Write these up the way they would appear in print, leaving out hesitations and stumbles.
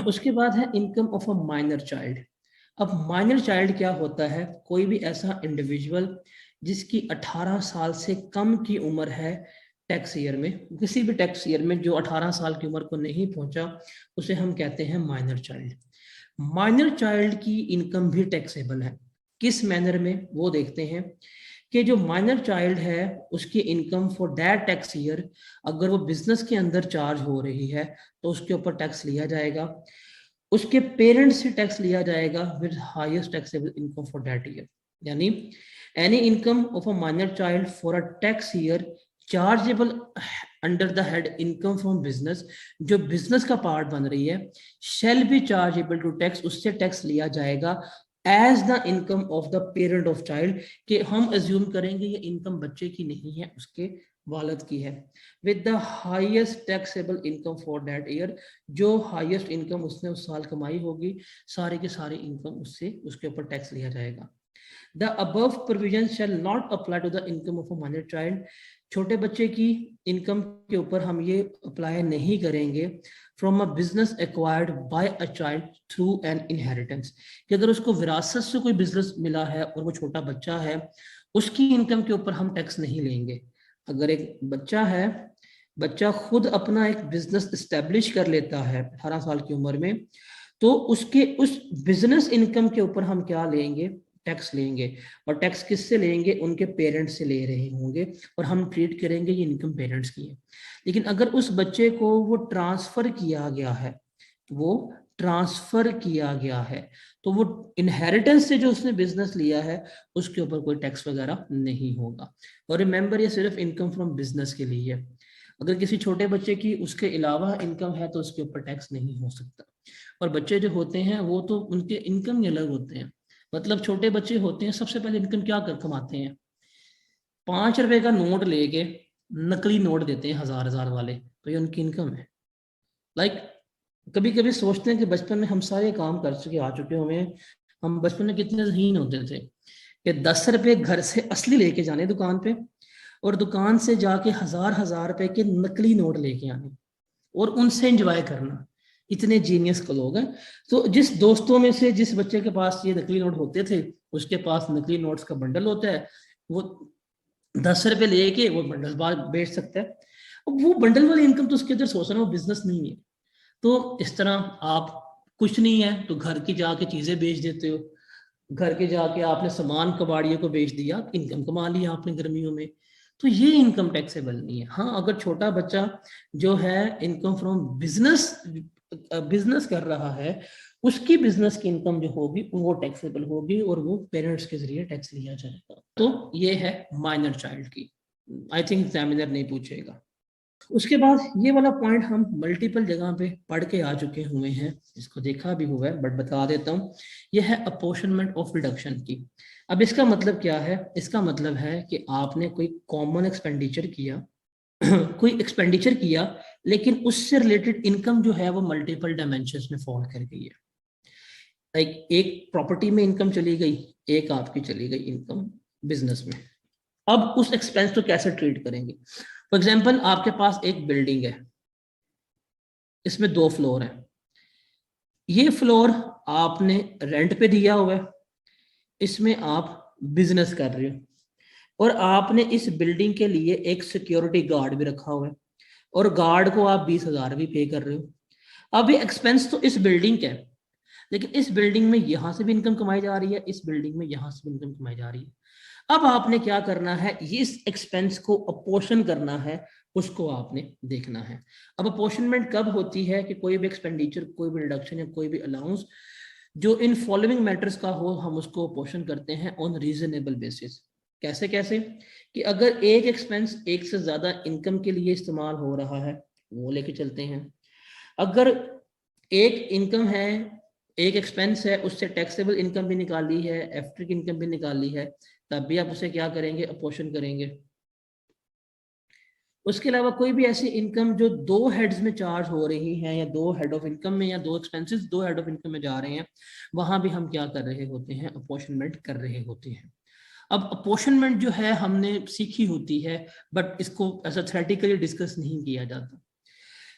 उसके बाद है income of a minor child. अब माइनर चाइल्ड क्या होता है? कोई भी ऐसा इंडिविजुअल जिसकी 18 साल से कम की उम्र है टैक्स ईयर में, किसी भी टैक्स ईयर में जो 18 साल की उम्र को नहीं पहुंचा, उसे हम कहते हैं माइनर चाइल्ड। माइनर चाइल्ड की इनकम भी टैक्सेबल है। किस मैनर में, वो देखते हैं कि जो माइनर चाइल्ड है उसकी income for that tax year, अगर वो बिजनेस के अंदर चार्ज हो रही है तो उसके ऊपर टैक्स लिया जाएगा, उसके पेरेंट्स से टैक्स लिया जाएगा with highest taxable income for that year. यानी any income of a minor child for a tax year chargeable under the head income from business, जो बिजनेस का पार्ट बन रही है, shall be chargeable to tax, उससे tax लिया जाएगा as the income of the parent of child, कि हम एज्यूम करेंगे ये इनकम बच्चे की नहीं है, उसके वालद की है, with the highest taxable income for that year, जो हाईएस्ट इनकम उसने उस साल कमाई होगी, सारे के सारे इनकम उससे उसके ऊपर टैक्स लिया जाएगा। The above provision shall not apply to the income of a minor child, छोटे बच्चे की इनकम के ऊपर हम ये अप्लाई नहीं करेंगे from a business acquired by a child through an inheritance, कि अगर उसको विरासत से कोई बिजनेस मिला है और वो छोटा बच्चा है, उसकी इनकम के ऊपर हम टैक्स नहीं लेंगे। अगर एक बच्चा है, बच्चा खुद अपना एक बिजनेस इस्टेब्लिश कर लेता है 18 साल की उम्र में, तो उसके उस बिजनेस इनकम के ऊपर हम क्या लेंगे? टैक्स लेंगे। और टैक्स किससे लेंगे? उनके पेरेंट्स से ले रहे होंगे, और हम ट्रीट करेंगे ये इनकम पेरेंट्स की है। लेकिन अगर उस बच्चे को वो ट्रांसफर किया गया है, वो ट्रांसफर किया गया है, तो वो इनहेरिटेंस से जो उसने बिजनेस लिया है उसके ऊपर कोई टैक्स वगैरह नहीं होगा। और रिमेंबर, ये सिर्फ इनकम फ्रॉम बिजनेस के लिए है। अगर किसी छोटे बच्चे की उसके अलावा इनकम है तो उसके ऊपर टैक्स नहीं हो सकता। और बच्चे जो होते हैं वो तो उनके इनकम ही अलग होते हैं। मतलब छोटे बच्चे होते हैं, सबसे पहले इनकम क्या कर कमाते हैं? 5 रुपए का नोट लेके नकली नोट देते हैं, 1000 1000 वाले, तो ये उनकी इनकम है। लाइक कभी कभी सोचते हैं कि बचपन में हम सारे काम कर चुके आ चुके हुए हैं। हम बचपन में कितने ज़हीन होते थे कि 10 रुपए घर से असली लेके जाने दुकान पे, और दुकान से जाके 1000 1000 रुपए के नकली नोट लेके आने और उनसे एंजॉय करना। इतने जीनियस को लोग हैं। तो जिस दोस्तों में से जिस बच्चे के पास ये नकली नोट होते थे, उसके पास नकली नोट्स का बंडल होता है, वो 10 रुपए लेके वो बंडल बार बेच सकता है। अब वो बंडल वाली इनकम तो उसके अंदर सोच रहा है, वो बिजनेस नहीं है। तो इस तरह आप, कुछ नहीं है तो घर की जाके चीजें बेच देते हो, घर के जाके आपने सामान कबाड़ियों को बेच दिया, इनकम कमा लिया आपने गर्मियों में। तो ये इनकम टैक्सेबल नहीं है। हाँ, अगर छोटा बच्चा जो है इनकम फ्रॉम बिजनेस बिजनेस कर रहा है, उसकी बिजनेस की इनकम जो होगी वो टैक्सेबल होगी, और वो पेरेंट्स के जरिए टैक्स लिया जाएगा। तो ये है माइनर चाइल्ड की। आई थिंक एग्जामिनर नहीं पूछेगा। उसके बाद ये वाला पॉइंट हम मल्टीपल जगह पे पढ़ के आ चुके हुए हैं, इसको देखा भी हुआ है, बट बता देता हूँ। यह है अपोर्शनमेंट ऑफ रिडक्शन की। अब इसका मतलब क्या है? इसका मतलब है कि आपने कोई कॉमन एक्सपेंडिचर किया कोई एक्सपेंडिचर किया, लेकिन उससे रिलेटेड इनकम जो है वो मल्टीपल डायमेंशंस में फॉल कर गई है। लाइक एक प्रॉपर्टी में इनकम चली गई, एक आपकी चली गई इनकम बिजनेस में। अब उस एक्सपेंस को कैसे ट्रीट करेंगे? फॉर एग्जाम्पल, आपके पास एक बिल्डिंग है, इसमें 2 फ्लोर है। ये फ्लोर आपने रेंट पे दिया हुआ है, इसमें आप बिजनेस कर रहे हो, और आपने इस बिल्डिंग के लिए एक सिक्योरिटी गार्ड भी रखा हुआ है, और गार्ड को आप 20,000 भी पे कर रहे हो। अब ये एक्सपेंस तो इस बिल्डिंग का है, लेकिन इस बिल्डिंग में यहां से भी इनकम कमाई जा रही है, इस बिल्डिंग में यहां से भी इनकम कमाई जा रही है। अब आपने क्या करना है? ये इस एक्सपेंस को अपोर्शन करना है, उसको आपने देखना है। अब अपोर्शनमेंट कब होती है? कि कोई भी एक्सपेंडिचर, कोई भी रिडक्शन या कोई भी अलाउंस जो इन फॉलोइंग मैटर्स का हो, हम उसको अपोर्शन करते हैं ऑन रीजनेबल बेसिस। कैसे कैसे? कि अगर एक एक्सपेंस एक से ज्यादा इनकम के लिए इस्तेमाल हो रहा है, वो लेके चलते हैं। अगर एक इनकम है, एक एक्सपेंस है, उससे टैक्सेबल इनकम भी निकाली है, एफ्टर इनकम भी निकाली है, तब भी आप उसे क्या करेंगे? अपोर्शन करेंगे। उसके अलावा कोई भी ऐसी इनकम जो 2 हेड्स में चार्ज हो रही है, या 2 हेड ऑफ इनकम में, या 2 एक्सपेंसेस 2 हेड ऑफ इनकम में जा रहे हैं, वहां भी हम क्या कर रहे होते हैं? अपोर्शनमेंट कर रहे होते हैं। अब अपोर्शनमेंट जो है हमने सीखी होती है, बट इसको ऐसा थ्योरेटिकली डिस्कस नहीं किया जाता।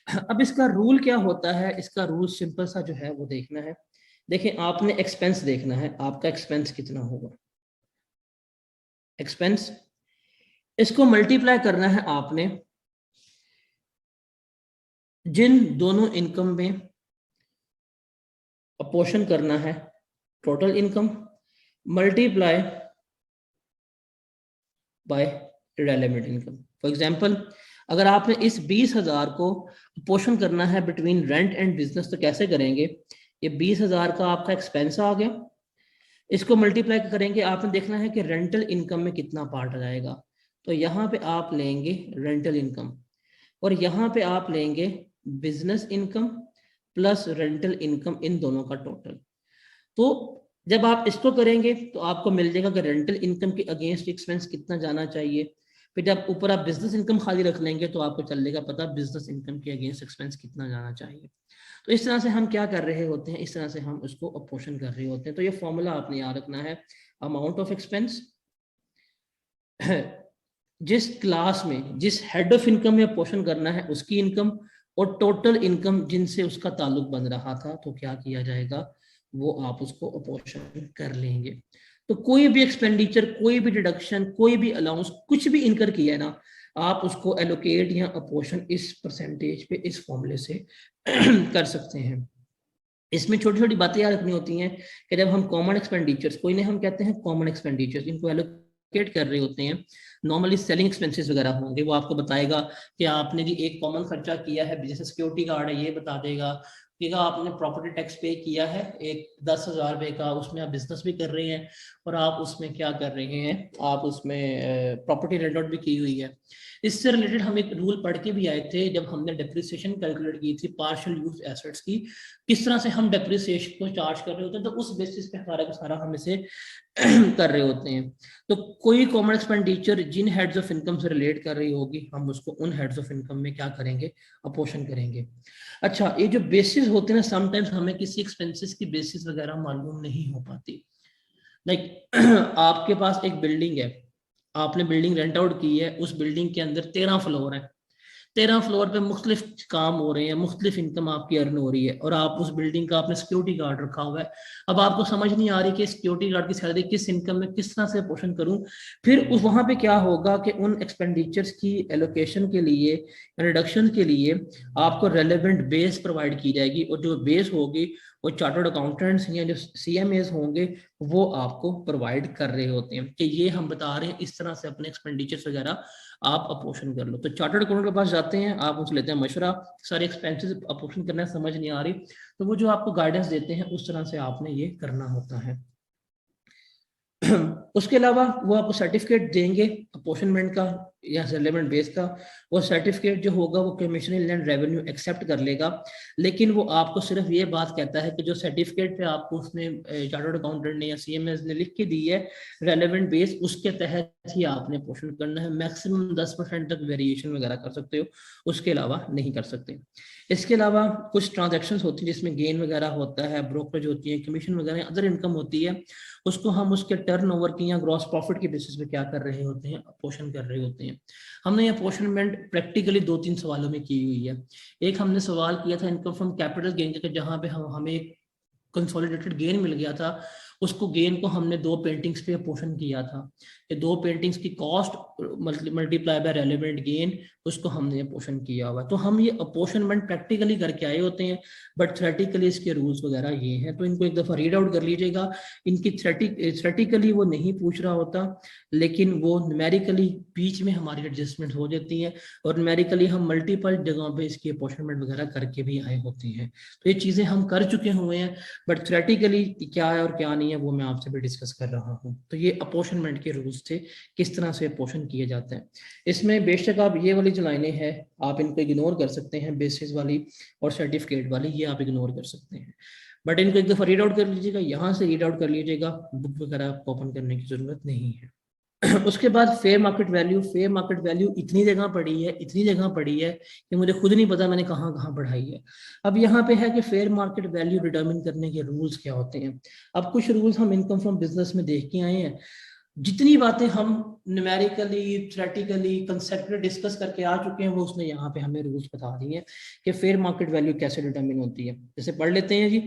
अब इसका रूल क्या होता है, इसका रूल सिंपल सा जो है वो देखना है। देखिए आपने एक्सपेंस देखना है, आपका एक्सपेंस कितना होगा, एक्सपेंस, इसको मल्टीप्लाई करना है आपने जिन दोनों इनकम में, अपोर्शन करना है total income multiply by relevant income. For example अगर आपने इस 20,000 को अपोर्शन करना है बिटवीन रेंट एंड बिजनेस तो कैसे करेंगे, ये 20,000 का आपका एक्सपेंस आ गया, इसको मल्टीप्लाई करेंगे, आपने देखना है कि रेंटल इनकम में कितना पार्ट आ जाएगा। तो यहाँ पे आप लेंगे रेंटल इनकम और यहाँ पे आप लेंगे business income plus rental income, इन दोनों का टोटल। तो जब आप इसको करेंगे तो आपको मिल जाएगा कि रेंटल इनकम के अगेंस्ट एक्सपेंस कितना जाना चाहिए। फिर जब ऊपर आप बिजनेस इनकम खाली रख लेंगे तो आपको चलेगा पता बिजनेस इनकम के अगेंस्ट एक्सपेंस कितना जाना चाहिए। तो इस तरह से हम क्या कर रहे होते हैं, इस तरह से हम उसको अपोर्शन कर रहे होते हैं। तो ये फॉर्मूला आपने याद रखना है, अमाउंट ऑफ एक्सपेंस जिस क्लास में जिस हेड ऑफ इनकम में अपोर्शन करना है उसकी इनकम और टोटल इनकम जिनसे उसका ताल्लुक बन रहा था, तो क्या किया जाएगा, वो आप उसको अपोर्शन कर लेंगे। तो कोई भी एक्सपेंडिचर, कोई भी डिडक्शन, कोई भी अलाउंस, कुछ भी इनकर किया है ना, आप उसको एलोकेट या अपोर्शन इस परसेंटेज पे, इस फॉर्मूले से कर सकते हैं। इसमें छोटी छोटी बातें याद रखनी होती हैं कि जब हम कॉमन एक्सपेंडिचर्स, कोई नहीं हम कहते हैं कॉमन एक्सपेंडिचर्स, इनको एलोकेट कर रहे होते हैं, नॉर्मली सेलिंग एक्सपेंसेस वगैरह होंगे, वो आपको बताएगा कि आपने जी एक कॉमन खर्चा किया है, जैसे सिक्योरिटी गार्ड है, ये बता देगा कि आपने प्रॉपर्टी टैक्स पे किया है एक 10,000 रुपये का, उसमें आप बिजनेस भी कर रहे हैं और आप उसमें क्या कर रहे हैं, आप उसमें प्रॉपर्टी रेंट आउट भी की हुई है। इससे रिलेटेड हम एक रूल पढ़ के भी आए थे जब हमने डेप्रिसिएशन कैलकुलेट की थी पार्शियल यूज एसेट्स की, किस तरह से हम डेप्रिसिएशन को चार्ज कर रहे होते हैं, तो उस बेसिस पे सारा का सारा हम इसे कर रहे होते हैं। तो कोई कॉमन एक्सपेंडिचर जिन हेड्स ऑफ इनकम से रिलेट कर रही होगी, हम उसको उन हेड्स ऑफ इनकम में क्या करेंगे, अपोर्शन करेंगे। अच्छा, ये जो बेसिस होते हैं ना, समटाइम्स हमें किसी एक्सपेंसेस की बेसिस वगैरह मालूम नहीं हो पाती। लाइक आपके पास एक बिल्डिंग है, आपने बिल्डिंग रेंट आउट की है, उस बिल्डिंग के अंदर 13 फ्लोर है, 13 फ्लोर पे मुख्तलिफ काम हो रहे हैं, मुख्तलिफ इनकम आपकी अर्न हो रही है और आप उस बिल्डिंग का आपने सिक्योरिटी गार्ड रखा हुआ है। अब आपको समझ नहीं आ रही कि सिक्योरिटी गार्ड की सैलरी किस इनकम में किस तरह से पोर्शन करूं। फिर उस वहां पे क्या होगा कि उन एक्सपेंडिचर्स की एलोकेशन के लिए, रिडक्शन के लिए आपको रेलेवेंट बेस प्रोवाइड की जाएगी और जो बेस होगी वो चार्टर्ड अकाउंटेंट्स या जो CMAs होंगे वो आपको प्रोवाइड कर रहे होते हैं कि ये हम बता रहे हैं इस तरह से अपने एक्सपेंडिचर्स वगैरह आप अपोर्शन कर लो। तो चार्टर्ड अकाउंटेंट के पास जाते हैं, आप उनसे लेते हैं मशवरा, सारे एक्सपेंसेस अपोर्शन करना समझ नहीं आ रही, तो वो जो आपको गाइडेंस देते हैं उस तरह से आपने ये करना होता है। उसके अलावा वो आपको सर्टिफिकेट देंगे अपोर्शनमेंट का या रेलेवेंट बेस का। वो सर्टिफिकेट जो होगा वो कमिश्नर लैंड रेवेन्यू एक्सेप्ट कर लेगा, लेकिन वो आपको सिर्फ ये बात कहता है कि जो सर्टिफिकेट पे आपको उसने चार्टर्ड अकाउंटेंट ने या CMS ने लिख के दी है रेलेवेंट बेस, उसके तहत ही आपने अपोर्शन करना है। मैक्सिमम 10% तक वेरिएशन वगैरह कर सकते हो, उसके अलावा नहीं कर सकते। इसके अलावा कुछ ट्रांजेक्शन होती है जिसमें गेन वगैरह होता है, ब्रोकरेज होती है, कमीशन वगैरह, अदर इनकम होती है, उसको हम उसके टर्नओवर की या ग्रॉस प्रॉफिट के बेसिस पे क्या कर रहे होते हैं, अपोर्शन कर रहे होते हैं। हमने ये अपोर्शनमेंट प्रैक्टिकली 2-3 सवालों में की हुई है। एक हमने सवाल किया था इनकम फ्रॉम कैपिटल गेन का, जहां पे हमें कंसोलिडेटेड गेन मिल गया था, उसको गेन को हमने 2 पेंटिंग्स पे अपोर्शन किया था कि 2 पेंटिंग्स की cost multiply by relevant gain, उसको हमने अपोर्शन किया हुआ। तो हम ये अपोर्शनमेंट प्रैक्टिकली करके आए होते हैं, बट थ्योरेटिकली इसके रूल्स वगैरह ये हैं, तो इनको एक दफ़ा रीड आउट कर लीजिएगा। इनकी थ्योरेटिकली वो नहीं पूछ रहा होता, लेकिन वो न्यूमेरिकली बीच में हमारी एडजस्टमेंट हो जाती है और न्यूमेरिकली हम मल्टीपल जगहों पे इसकी अपोर्शनमेंट वगैरह करके भी आए होते हैं। तो ये चीज़ें हम कर चुके हुए हैं, बट थ्योरेटिकली क्या है और क्या नहीं है वो मैं आपसे भी डिस्कस कर रहा हूँ। तो ये अपोर्शनमेंट के रूल्स थे, किस तरह से अपोर्शन किए जाते हैं। इसमें बेशक आप ये वाली जो लाइनें हैं आप इनको इग्नोर कर सकते हैं, बेसिस वाली और सर्टिफिकेट वाली, ये आप इग्नोर कर सकते हैं, बट इनको एक दफ़ा रीड आउट कर लीजिएगा, यहाँ से रीड आउट कर लीजिएगा, बुक वगैरह आपको ओपन करने की ज़रूरत नहीं है। उसके बाद fair market value, fair market value इतनी जगह पड़ी है, इतनी जगह पड़ी है कि मुझे खुद नहीं पता मैंने कहाँ कहाँ पढ़ाई है। अब यहाँ पे है कि फेयर मार्केट वैल्यू डिटरमिन करने के रूल्स क्या होते हैं। अब कुछ रूल्स हम इनकम फ्रॉम बिजनेस में देख के आए हैं, जितनी बातें हम न्यूमेरिकली, थ्योरेटिकली, कंसेप्चुअली डिस्कस करके आ चुके हैं, वो उसने यहाँ पे हमें रूल्स बता दिए हैं कि फेयर मार्केट वैल्यू कैसे डिटरमिन होती है। जैसे पढ़ लेते हैं जी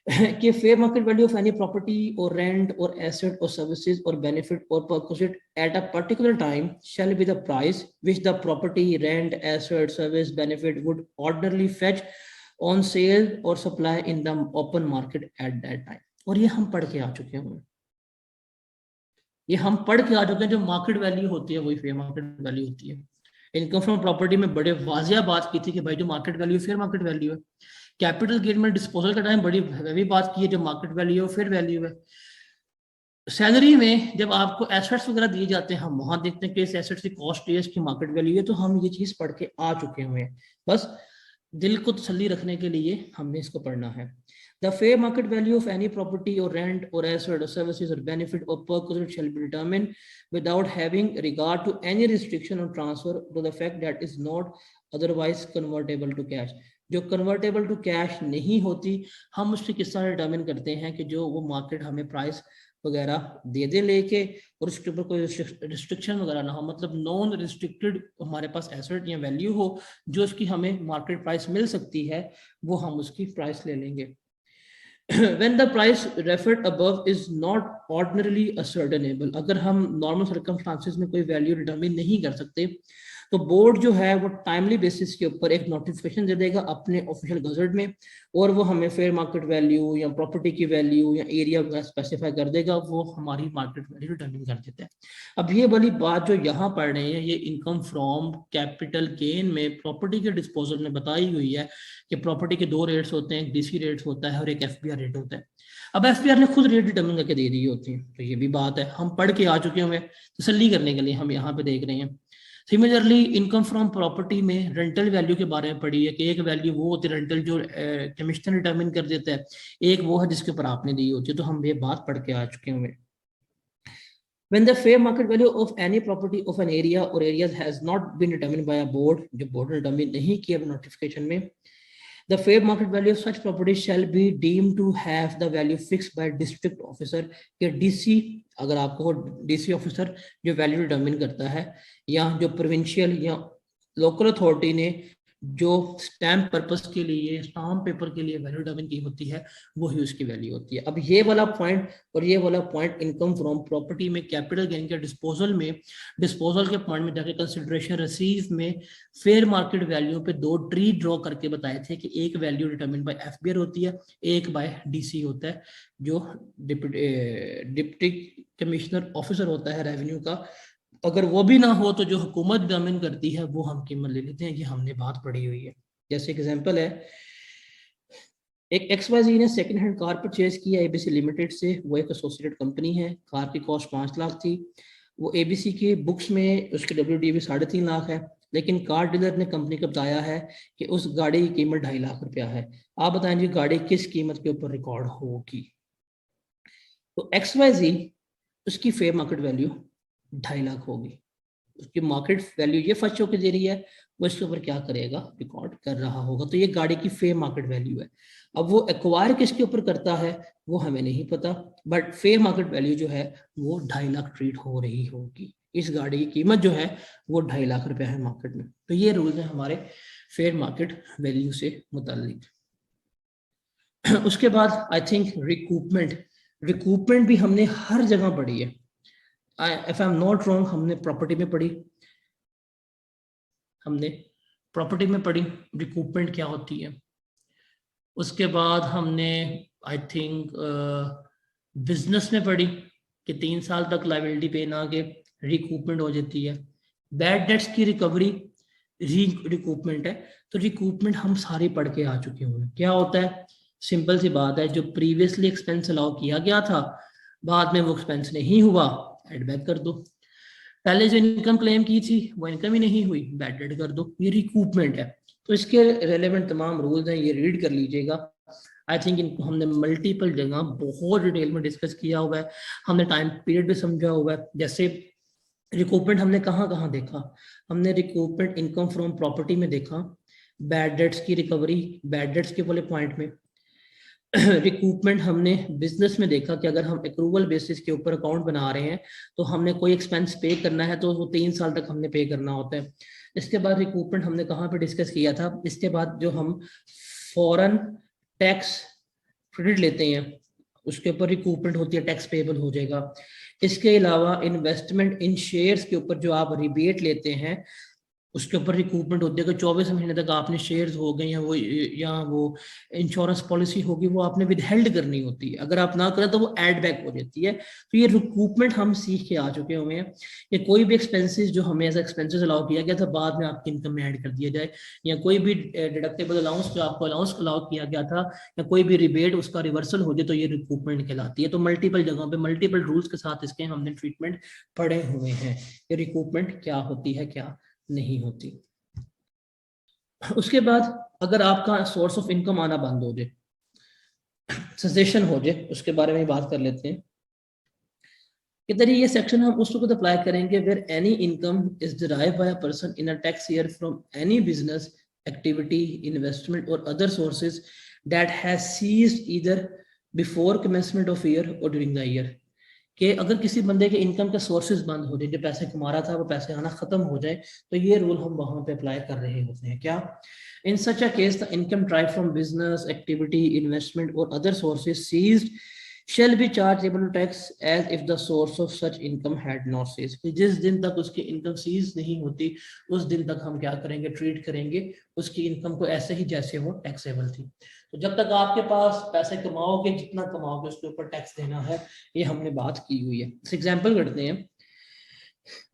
कि fair market value of any property और रेंट और एसेट और सर्विसेज और बेनिफिट और perquisite at a particular time shall be the price which the property, rent, asset, service, benefit would ordinarily fetch on sale और supply in the open market at that time. और ये हम पढ़ के आ चुके हैं, ये हम पढ़ के आ चुके हैं। जो मार्केट वैल्यू होती है वही फेयर मार्केट वैल्यू होती है। इनकम फ्रॉम प्रॉपर्टी में बड़े वाजिया बात की थी कि भाई जो market value fair market value है। कैपिटल गेन में डिस्पोजल का टाइम बड़ी हैवी बात की है, जो मार्केट वैल्यू है फेयर वैल्यू है। सैलरी में जब आपको एसेट्स वगैरह दिए जाते हैं, हम वहां देखते हैं कि इस एसेट्स की कॉस्ट है, इसकी मार्केट वैल्यू है, तो हम ये चीज पढ़ के आ चुके हुए हैं। बस दिल को तसल्ली रखने के लिए हमने इसको पढ़ना है। The fair market value of any property or rent or asset or services or benefit or purchase shall be determined without having regard to any restriction or transfer to the fact that is not otherwise convertible to cash। जो convertible to cash नहीं होती, हम उससे किस तरह determine करते हैं कि जो वो मार्केट हमें प्राइस वगैरह दे दे लेके, और उसके ऊपर कोई रिस्ट्रिक्शन वगैरह ना हो, मतलब नॉन रिस्ट्रिक्टेड हमारे पास एसेट या वैल्यू हो, जो उसकी हमें मार्केट प्राइस मिल सकती है, वो हम उसकी प्राइस ले लेंगे। When the price referred above is not ordinarily ascertainable, अगर हम नॉर्मल सर्कमस्टांसिस में कोई वैल्यू डिटरमिन नहीं कर सकते, तो बोर्ड जो है वो टाइमली बेसिस के ऊपर एक नोटिफिकेशन दे देगा अपने ऑफिशियल गजट में, और वो हमें फेयर मार्केट वैल्यू या प्रॉपर्टी की वैल्यू या एरिया स्पेसिफाई कर देगा, वो हमारी मार्केट वैल्यू डिटरमिन कर देता है। अब ये वाली बात जो यहाँ पढ़ रहे हैं, ये इनकम फ्रॉम कैपिटल गेन में प्रॉपर्टी के डिस्पोजल में बताई हुई है कि प्रॉपर्टी के दो रेट्स होते हैं, एक डीसी रेट्स होता है और एक एफबीआर रेट होता है। अब एफबीआर ने खुद रेट डिटरमिन करके दे दी होती है, तो ये भी बात है, हम पढ़ के आ चुके हैं, तसल्ली करने के लिए हम यहाँ पे देख रहे हैं। सिमिलरली इनकम फ्रॉम प्रॉपर्टी में रेंटल वैल्यू के बारे में पढ़ी है कि एक वैल्यू वो होती है रेंटल जो कमिश्नर डिटरमिन कर देता है, एक वो है जिसके ऊपर आपने दी होती है, तो हम ये बात पढ़ के आ चुके हैं। When the fair market value of any property of an area or areas has not been determined by a board, जो बोर्ड ने डिटरमिन नहीं किया नोटिफिकेशन में, the fair market value of such property shall be deemed to have the value fixed by district officer या DC, अगर आपको हो DC officer जो वैल्यू डिटरमिन करता है, या जो प्रोविंशियल या लोकल अथॉरिटी ने जो स्टैम्प पर्पस के लिए, स्टाम्प पेपर के लिए वैल्यू डिटरमिन की होती है, वही उसकी वैल्यू होती है। अब ये वाला पॉइंट और ये वाला पॉइंट इनकम फ्रॉम प्रॉपर्टी में कैपिटल गेन के डिस्पोजल में, डिस्पोजल के पॉइंट में जाके कंसिडरेशन रिसीव में फेयर मार्केट वैल्यू पे दो ट्री ड्रॉ करके बताए थे कि एक वैल्यू डिटरमिन बाय एफबीआर होती है, एक बाय डीसी होता है, जो डिप्टी कमिश्नर ऑफिसर होता है रेवेन्यू का। अगर वो भी ना हो तो जो हुकूमत डिटरमिन करती है वो हम कीमत ले लेते हैं, ये हमने बात पढ़ी हुई है। जैसे एग्जांपल है, एक XYZ ने सेकंड हैंड कार परचेज किया एबीसी लिमिटेड से, वो एक एसोसिएटेड कंपनी है, कार की कॉस्ट 5 लाख थी, वो एबीसी के बुक्स में उसकी WDV 3.5 लाख है, लेकिन कार डीलर ने कंपनी को बताया है कि उस गाड़ी की कीमत 2.5 लाख रुपया है। आप बताएं जी गाड़ी किस कीमत के ऊपर रिकॉर्ड होगी? तो XYZ उसकी फेयर मार्केट वैल्यू 2.5 लाख होगी, उसकी मार्केट वैल्यू ये फर्स्ट होकर दे रही है, वो इसके ऊपर क्या करेगा, रिकॉर्ड कर रहा होगा, तो ये गाड़ी की फेयर मार्केट वैल्यू है। अब वो एक्वायर किसके ऊपर करता है वो हमें नहीं पता, बट फेयर मार्केट वैल्यू जो है वो 2.5 लाख ट्रीट हो रही होगी। इस गाड़ी की कीमत जो है वो 2.5 लाख रुपया है मार्केट में। तो ये रूल्स है हमारे फेयर मार्केट वैल्यू से मुतालिक। उसके बाद आई थिंक रिकूपमेंट भी हमने हर जगह पढ़ी है। If I am not wrong, हमने प्रॉपर्टी में पढ़ी, रिकूपमेंट क्या होती है। उसके बाद हमने आई थिंक बिजनेस में पढ़ी कि 3 साल तक लाइबिलिटी पे ना के रिकूपमेंट हो जाती है। बैड डेट्स की रिकवरी रिकूपमेंट है। तो रिकूपमेंट हम सारे पढ़ के आ चुके हुए हैं। क्या होता है, सिंपल सी बात है, जो प्रीवियसली एक्सपेंस अलाउ किया गया था, बाद में वो एक्सपेंस नहीं हुआ, एड बैक कर दो। पहले जो इनकम क्लेम की थी वो इनकम ही नहीं हुई, बैड डेट कर दो, ये रिकूपमेंट है। तो इसके रेलेवेंट तमाम रूल्स हैं, ये रीड कर लीजिएगा। आई थिंक इनको हमने मल्टीपल जगह बहुत डिटेल में डिस्कस किया हुआ है, हमने टाइम पीरियड भी समझा हुआ है। जैसे रिकूपमेंट हमने कहाँ कहाँ देखा, हमने रिकूपमेंट इनकम फ्रॉम प्रॉपर्टी में देखा, बैड डेट्स की रिकवरी बैड डेट्स के वाले पॉइंट में, रिकूपमेंट हमने बिजनेस में देखा कि अगर हम एक्रूवल बेसिस के ऊपर अकाउंट बना रहे हैं तो हमने कोई एक्सपेंस पे करना है तो वो 3 साल तक हमने पे करना होता है। इसके बाद रिकूपमेंट हमने कहाँ पे डिस्कस किया था, इसके बाद जो हम फॉरेन टैक्स क्रेडिट लेते हैं उसके ऊपर रिकूपमेंट होती है, टैक्स पेबल हो जाएगा। इसके अलावा इन्वेस्टमेंट इन शेयर्स के ऊपर जो आप रिबेट लेते हैं उसके ऊपर रिकूपमेंट होती है कि 24 महीने तक आपने शेयर्स हो गए या वो इंश्योरेंस पॉलिसी होगी वो आपने विदहेल्ड करनी होती है, अगर आप ना करें तो वो एड बैक हो जाती है। तो ये रिकूपमेंट हम सीख के आ चुके हुए हैं। ये कोई भी एक्सपेंसेस जो हमें एज एक्सपेंसेस अलाउ किया गया था बाद में आपकी इनकम में ऐड कर दिया जाए, या कोई भी डिडक्टेबल अलाउंस जो आपको अलाउंस अलाउ किया गया था या कोई भी रिबेट उसका रिवर्सल हो जाए तो ये रिकूपमेंट कहलाती है। तो मल्टीपल जगहों पे मल्टीपल रूल्स के साथ इसके हमने ट्रीटमेंट पढ़े हुए हैं, ये रिकूपमेंट क्या होती है क्या नहीं होती। उसके बाद अगर आपका सोर्स ऑफ इनकम आना बंद हो जाए, सेसेशन हो जाए, उसके बारे में बात कर लेते हैं। इधर ये सेक्शन हम उस वक्त अप्लाई करेंगे where any income is derived by a person in a tax year from any business activity investment और other sources that has ceased either before commencement of year और ड्यूरिंग द ईयर। कि अगर किसी बंदे के income के sources बंद हो जाए, जो पैसे कमा रहा था वो पैसे आना खत्म हो जाए, तो ये रूल हम वहां पे अप्लाई कर रहे होते हैं। क्या in such a case the income drive from business activity investment और other sources ceased shall be chargeable to tax as if the source of such income had not ceased। कि जिस दिन तक उसकी इनकम सीज नहीं होती उस दिन तक हम क्या करेंगे, ट्रीट करेंगे उसकी इनकम को ऐसे ही जैसे वो टैक्सेबल थी। तो जब तक आपके पास पैसे कमाओगे, जितना कमाओगे उसके ऊपर टैक्स देना है, ये हमने बात की हुई है। एग्जाम्पल करते हैं।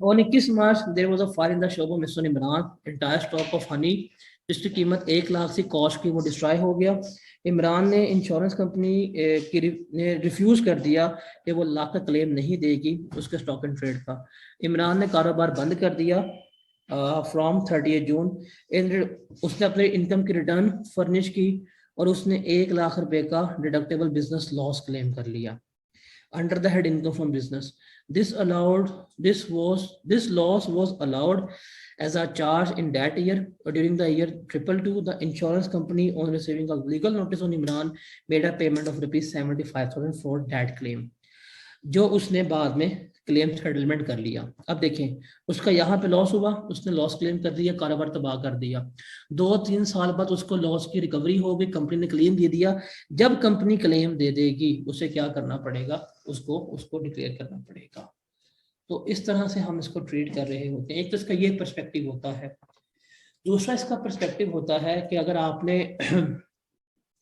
On 21 March there was a fire in the shop of mister Imran, entire stock of honey जिसकी कीमत 1 लाख से कॉस्ट की वो डिस्ट्रॉय हो गया। इमरान ने इंश्योरेंस कंपनी ने रिफ्यूज कर दिया कि वो लाख का क्लेम नहीं देगी उसके स्टॉक एंड ट्रेड का। इमरान ने कारोबार बंद कर दिया फ्रॉम 30 जून। उसने अपने इनकम की रिटर्न फर्निश की और उसने 1 लाख रुपए का डिडक्टेबल बिजनेस लॉस क्लेम कर लिया under the head income from business. This loss was allowed as a charge in that year or during the year. 222 the insurance company on receiving a legal notice on Imran made a payment of rupees 75,000 for that claim, जो उसने बाद में claim settlement कर लिया। अब देखें उसका यहाँ पे लॉस हुआ, उसने लॉस क्लेम कर दिया, कारोबार तबाह कर दिया। 2-3 साल बाद उसको लॉस की रिकवरी हो गई, कंपनी ने क्लेम दे दिया। जब कंपनी क्लेम दे देगी उसे क्या करना पड़ेगा, उसको डिक्लेयर करना पड़ेगा। तो इस तरह से हम इसको ट्रीट कर रहे होते हैं। एक तो इसका ये पर्सपेक्टिव होता है। दूसरा इसका पर्सपेक्टिव होता है कि अगर आपने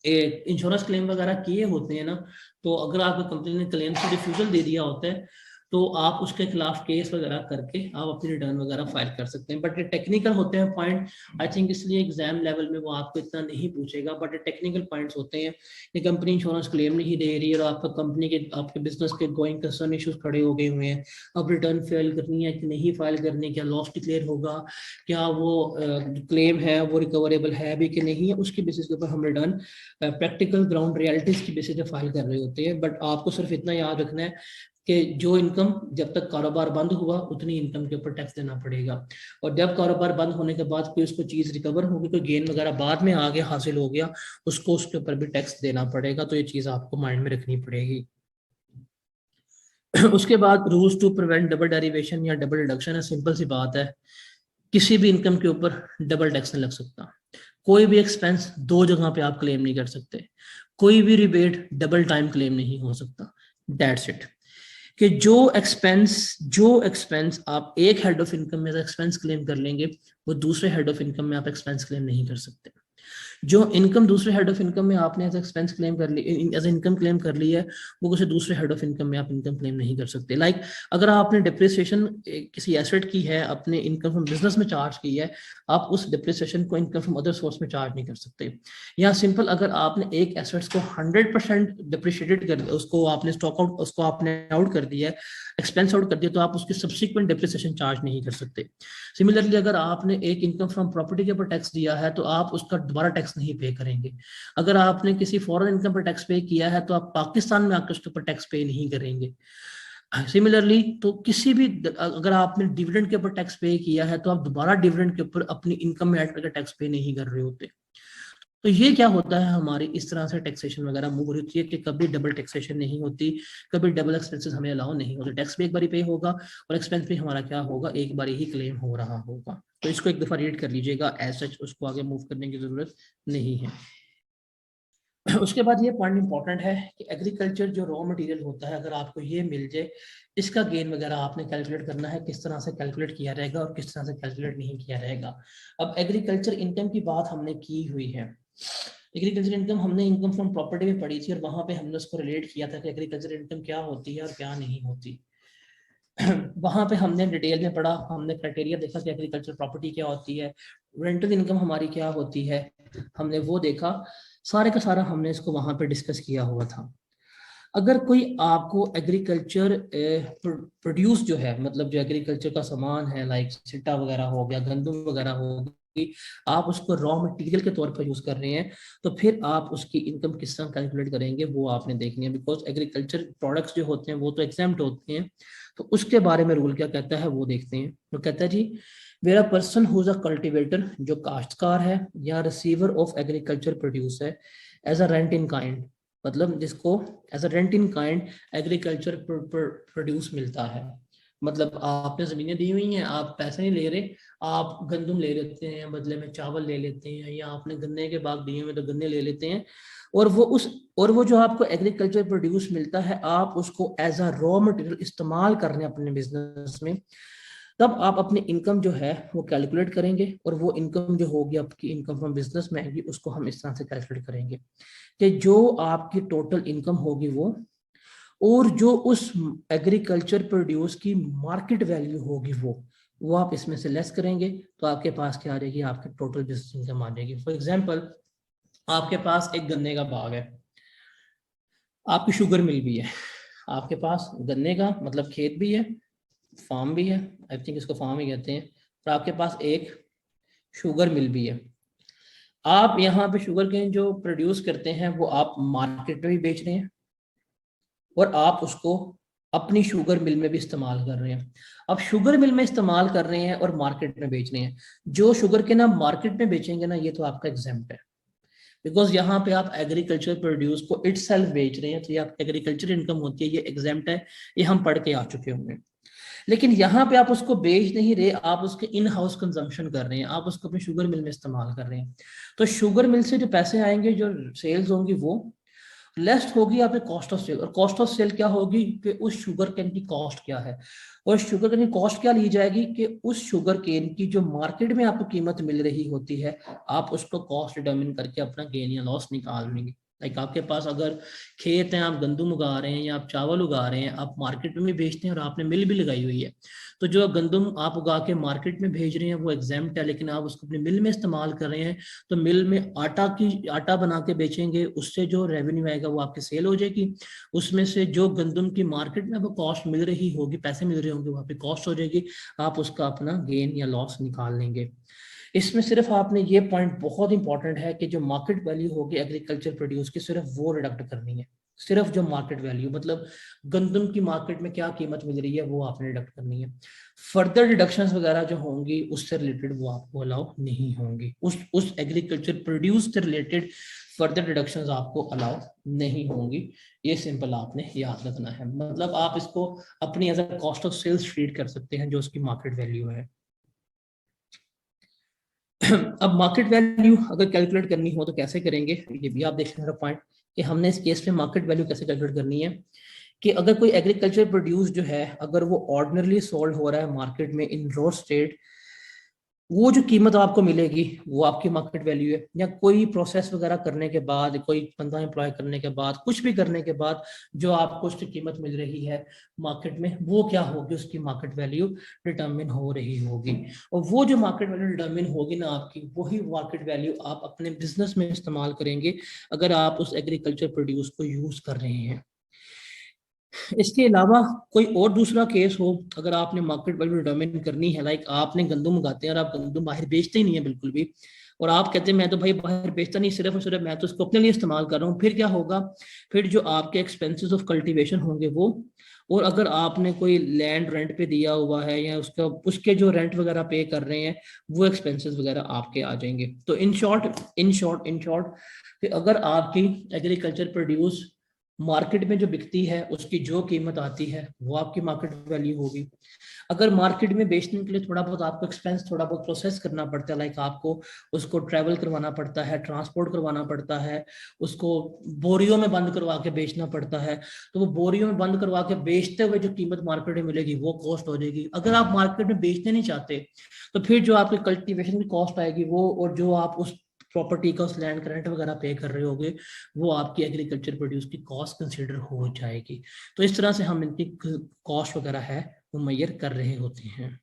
इंश्योरेंस क्लेम वगैरह किए होते हैं ना, तो अगर आपको कंपनी ने क्लेम से रिफ्यूजल दे दिया होता है तो आप उसके खिलाफ केस वगैरह करके आप अपनी रिटर्न वगैरह फाइल कर सकते हैं। बट ये टेक्निकल होते हैं पॉइंट, आई थिंक इसलिए एग्जाम लेवल में वो आपको इतना नहीं पूछेगा, बट ये टेक्निकल पॉइंट्स होते हैं कि कंपनी इंश्योरेंस क्लेम नहीं दे रही है और आपका कंपनी के आपके बिजनेस के गोइंग कंसर्न इश्यूज खड़े हो गए हुए हैं। अब रिटर्न फाइल करनी है कि नहीं फाइल करनी, क्या लॉस डिक्लेयर होगा, क्या वो क्लेम है वो रिकवरेबल है भी कि नहीं है, उसके बेसिस के ऊपर हम रिटर्न प्रैक्टिकल ग्राउंड रियलिटीज की बेसिस पे फाइल कर रहे होते हैं। बट आपको सिर्फ इतना याद रखना है कि जो इनकम जब तक कारोबार बंद हुआ उतनी इनकम के ऊपर टैक्स देना पड़ेगा, और जब कारोबार बंद होने के बाद कोई उसको चीज रिकवर होगी, कोई गेन वगैरह बाद में आगे हासिल हो गया, उसको उसके ऊपर भी टैक्स देना पड़ेगा। तो ये चीज आपको माइंड में रखनी पड़ेगी। उसके बाद rules to prevent double derivation या डबल डिडक्शन है। सिंपल सी बात है, किसी भी इनकम के ऊपर डबल टैक्स नहीं लग सकता। कोई भी एक्सपेंस दो जगह पे आप क्लेम नहीं कर सकते। कोई भी रिबेट डबल टाइम क्लेम नहीं हो सकता। That's it. कि जो एक्सपेंस आप एक हेड ऑफ इनकम में एक्सपेंस क्लेम कर लेंगे वो दूसरे हेड ऑफ इनकम में आप एक्सपेंस क्लेम नहीं कर सकते। जो इनकम दूसरे हेड ऑफ इनकम में आपने एज एक्सपेंस क्लेम कर ली, एज इनकम क्लेम कर ली है, वो किसी दूसरे हेड ऑफ इनकम में आप इनकम क्लेम नहीं कर सकते। लाइक अगर आपने डिप्रिसिएशन किसी एसेट की है, अपने इनकम फ्रॉम बिजनेस में चार्ज की है, आप उस डिप्रिसिएशन को इनकम फ्रॉम अदर सोर्स में चार्ज नहीं कर सकते। या सिंपल अगर आपने एक एसेट्स को 100% डिप्रिशिएटेड कर दिया, उसको आपने स्टॉक आउट, उसको आपने आउट कर दिया है, एक्सपेंस आउट कर दिया, तो आप उसकी सब्सिक्वेंट डिप्रिसिएशन चार्ज नहीं कर सकते। सिमिलरली अगर आपने एक इनकम फ्रॉम प्रॉपर्टी के ऊपर टैक्स दिया है तो आप उसका दोबारा टैक्स नहीं पे करेंगे। अगर आपने किसी फॉरेन इनकम पर टैक्स पे किया है तो आप पाकिस्तान में आकर उसके ऊपर टैक्स पे नहीं करेंगे। सिमिलरली तो किसी भी अगर आपने डिविडेंड के ऊपर टैक्स पे किया है तो आप दोबारा डिविडेंड के ऊपर अपनी इनकम में ऐड करके टैक्स पे नहीं कर रहे होते। तो ये क्या होता है, हमारी इस तरह से टैक्सेशन वगैरह मूव होती है कि कभी डबल टैक्सेशन नहीं होती, कभी डबल एक्सपेंसेस हमें अलाउ नहीं होते, टैक्स भी एक बारी पे होगा और एक्सपेंस भी हमारा क्या होगा, एक बारी ही क्लेम हो रहा होगा। तो इसको एक दफा रीड कर लीजिएगा, एज सच उसको आगे मूव करने की जरूरत नहीं है। उसके बाद ये पॉइंट इंपॉर्टेंट है कि एग्रीकल्चर जो रॉ मटेरियल होता है, अगर आपको ये मिल जाए, इसका गेन वगैरह आपने कैलकुलेट करना है, किस तरह से कैलकुलेट किया रहेगा और किस तरह से कैलकुलेट नहीं किया रहेगा। अब एग्रीकल्चर इनकम की बात हमने की हुई है, एग्रीकल्चर इनकम हमने इनकम फ्रॉम प्रॉपर्टी में पढ़ी थी और वहां पे हमने उसको रिलेट किया था कि एग्रीकल्चर इनकम क्या होती है और क्या नहीं होती। वहां पे हमने डिटेल में पढ़ा, हमने क्राइटेरिया देखा कि एग्रीकल्चर प्रॉपर्टी क्या होती है, रेंटल इनकम हमारी क्या होती है, हमने वो देखा, सारे का सारा हमने इसको वहां पे डिस्कस किया हुआ था। अगर कोई आपको एग्रीकल्चर प्रोड्यूस जो है, मतलब जो एग्रीकल्चर का सामान है, लाइक सिट्टा वगैरह हो गया, गंदम वगैरह हो गई, आप उसको रॉ मटेरियल के तौर पर यूज कर रहे हैं, तो फिर आप उसकी इनकम किस तरह कैलकुलेट करेंगे वो आपने देखनी है, बिकॉज एग्रीकल्चर प्रोडक्ट्स जो होते हैं वो तो एग्जेम्प्ट होते हैं। तो उसके बारे में रूल क्या कहता है वो देखते हैं। तो कहता है जी, where a person who's a cultivator, जो काश्तकार है या रिसीवर ऑफ एग्रीकल्चर प्रोड्यूस है, as a rent in kind, मतलब जिसको as a rent in kind agriculture produce मिलता है, मतलब आपने जमीनें दी हुई हैं, आप पैसे नहीं ले रहे, आप गंदम ले लेते हैं, बदले में चावल ले लेते हैं, या आपने गन्ने के बाग दिए हुए तो गन्ने ले लेते हैं, और वो जो आपको एग्रीकल्चर प्रोड्यूस मिलता है, आप उसको एज अ रॉ मटेरियल इस्तेमाल कर रहे हैं अपने बिजनेस में, तब आप अपनी इनकम जो है वो कैलकुलेट करेंगे, और वो इनकम जो होगी आपकी इनकम फ्रॉम बिजनेस में आएगी, उसको हम इस तरह से कैलकुलेट करेंगे कि जो आपकी टोटल इनकम होगी वो, और जो उस एग्रीकल्चर प्रोड्यूस की मार्केट वैल्यू होगी वो आप इसमें से लेस करेंगे, तो आपके पास क्या आ जाएगी, आपकी टोटल बिजनेस इनकम आ जाएगी। फॉर एग्जांपल, आपके पास एक गन्ने का बाग है, आपकी शुगर मिल भी है, आपके पास गन्ने का मतलब खेत भी है, फार्म भी है, आई थिंक इसको फार्म ही कहते हैं, और आपके पास एक शुगर मिल भी है। आप यहाँ पे शुगर केन जो प्रोड्यूस करते हैं वो आप मार्केट में भी बेच रहे हैं, और आप उसको अपनी शुगर मिल में भी इस्तेमाल कर रहे हैं। अब शुगर मिल में इस्तेमाल कर रहे हैं और मार्केट में बेच रहे हैं, जो शुगर के ना मार्केट में बेचेंगे ना, ये तो आपका एग्जेम्प्ट है, बिकॉज यहाँ पे आप एग्रीकल्चर प्रोड्यूस को इटसेल्फ बेच रहे हैं, तो ये आप एग्रीकल्चर इनकम होती है, ये एग्जेम्प्ट है, ये हम पढ़ के आ चुके होंगे। लेकिन यहाँ पे आप उसको बेच नहीं रहे, आप उसके इन हाउस कंजम्पशन कर रहे हैं, आप उसको अपनी शुगर मिल में इस्तेमाल कर रहे हैं। तो शुगर मिल से जो पैसे आएंगे, जो सेल्स होंगी, वो लेस होगी आपकी कॉस्ट ऑफ सेल, और कॉस्ट ऑफ सेल क्या होगी कि उस शुगर केन की कॉस्ट क्या है, और शुगर केन की कॉस्ट क्या ली जाएगी कि उस शुगर केन की जो मार्केट में आपको कीमत मिल रही होती है, आप उसको कॉस्ट डिटरमिन करके अपना गेन या लॉस निकाल लेंगे। लाइक आपके पास अगर खेत हैं, आप गंदम उगा रहे हैं या आप चावल उगा रहे हैं, आप मार्केट में भी बेचते हैं और आपने मिल भी लगाई हुई है, तो जो गंदम आप उगा के मार्केट में भेज रहे हैं वो एग्जेम्प्ट है, लेकिन आप उसको अपने मिल में इस्तेमाल कर रहे हैं, तो मिल में आटा बना के बेचेंगे, उससे जो रेवेन्यू आएगा वो आपकी सेल हो जाएगी, उसमें से जो गंदम की मार्केट में आपको कॉस्ट मिल रही होगी, पैसे मिल रहे होंगे, वहाँ पे कॉस्ट हो जाएगी, आप उसका अपना गेन या लॉस निकाल लेंगे। इसमें सिर्फ आपने ये पॉइंट बहुत इंपॉर्टेंट है कि जो मार्केट वैल्यू होगी एग्रीकल्चर प्रोड्यूस की, सिर्फ वो रिडक्ट करनी है, सिर्फ जो मार्केट वैल्यू, मतलब गंदम की मार्केट में क्या कीमत मिल रही है वो आपने डिडक्ट करनी है। फर्दर डिडक्शंस वगैरह जो होंगी उससे रिलेटेड वो आपको अलाउ नहीं होंगी, उस एग्रीकल्चर प्रोड्यूस से रिलेटेड फर्दर डिडक्शंस आपको अलाउ नहीं होंगी। ये सिंपल आपने याद रखना है, मतलब आप इसको अपनी as a cost of sales treat कर सकते हैं जो उसकी मार्केट वैल्यू है। अब मार्केट वैल्यू अगर कैलकुलेट करनी हो तो कैसे करेंगे, ये भी आप देख लेना पॉइंट कि हमने इस केस में मार्केट वैल्यू कैसे कैलकुलेट करनी है। कि अगर कोई एग्रीकल्चर प्रोड्यूस जो है, अगर वो ऑर्डिनरली सोल्ड हो रहा है मार्केट में इन रॉ स्टेट, वो जो कीमत आपको मिलेगी वो आपकी मार्केट वैल्यू है, या कोई प्रोसेस वगैरह करने के बाद, कोई बंदा एम्प्लॉय करने के बाद, कुछ भी करने के बाद जो आपको उसकी कीमत मिल रही है मार्केट में, वो क्या होगी, उसकी मार्केट वैल्यू डिटरमिन हो रही होगी। और वो जो मार्केट वैल्यू डिटरमिन होगी ना आपकी, वही मार्केट वैल्यू आप अपने बिजनेस में इस्तेमाल करेंगे अगर आप उस एग्रीकल्चर प्रोड्यूस को यूज कर रहे हैं। इसके अलावा कोई और दूसरा केस हो, अगर आपने मार्केट वैल्यू डिटरमिन करनी है, लाइक आपने गंदम उगाते हैं और आप गंदम बाहर बेचते ही नहीं है बिल्कुल भी, और आप कहते हैं मैं तो भाई बाहर बेचता नहीं, सिर्फ और सिर्फ मैं तो इसको अपने लिए इस्तेमाल कर रहा हूँ, फिर क्या होगा? फिर जो आपके एक्सपेंसेस ऑफ कल्टीवेशन होंगे वो, और अगर आपने कोई लैंड रेंट पे दिया हुआ है या उसका उसके जो रेंट वगैरह पे कर रहे हैं, वो एक्सपेंसेस वगैरह आपके आ जाएंगे। तो इन शॉर्ट कि अगर आपकी एग्रीकल्चर प्रोड्यूस मार्केट में जो बिकती है उसकी जो कीमत आती है वो आपकी मार्केट वैल्यू होगी। अगर मार्केट में बेचने के लिए थोड़ा बहुत आपको एक्सपेंस, थोड़ा बहुत प्रोसेस करना पड़ता है, लाइक आपको उसको ट्रैवल करवाना पड़ता है, ट्रांसपोर्ट करवाना पड़ता है, उसको बोरियों में बंद करवा के बेचना पड़ता है, तो वो बोरियों में बंद करवा के बेचते हुए जो कीमत मार्केट में मिलेगी वो कॉस्ट हो जाएगी। अगर आप मार्केट में बेचने नहीं चाहते तो फिर जो आपकी कल्टीवेशन की कॉस्ट आएगी वो, और जो आप उस प्रॉपर्टी का उस लैंड का रेंट वगैरह पे कर रहे होगे, वो आपकी एग्रीकल्चर प्रोड्यूस की कॉस्ट कंसीडर हो जाएगी। तो इस तरह से हम इनकी कॉस्ट वगैरह है वो मेजर कर रहे होते हैं।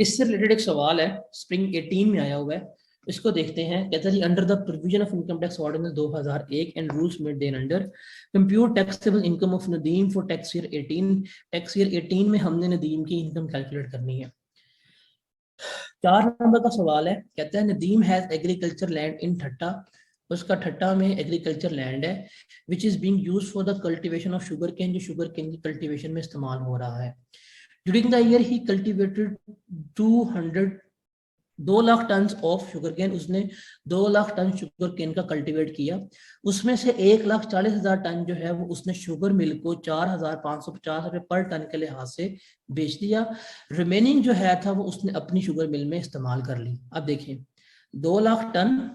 इससे रिलेटेड एक सवाल है, स्प्रिंग 18 में आया हुआ है, इसको देखते हैं। कहता है under the provision of income tax ordinance 2001 and rules made then under compute taxable income of Nadeem for tax year 18। Tax year 18 में हमने नदीम की इनकम कैलकुलेट करनी है। 4 नंबर का सवाल है, कहता है Nadeem has agriculture land in Thatta, उसका ठट्टा में एग्रीकल्चर लैंड है which is being used for the cultivation of sugar cane, जो शुगर केन की कल्टीवेशन में इस्तेमाल हो रहा है। During the year he cultivated 2 lakh ton of sugar cane, उसने 2 लाख टन शुगर केन का कल्टीवेट किया। उसमें से 1,40,000 टन जो है वो उसने शुगर मिल को 4,550 रुपए पर टन के लिहाज से बेच दिया। रिमेनिंग जो है था वो उसने अपनी शुगर मिल में इस्तेमाल कर ली। अब देखिए 2 लाख टन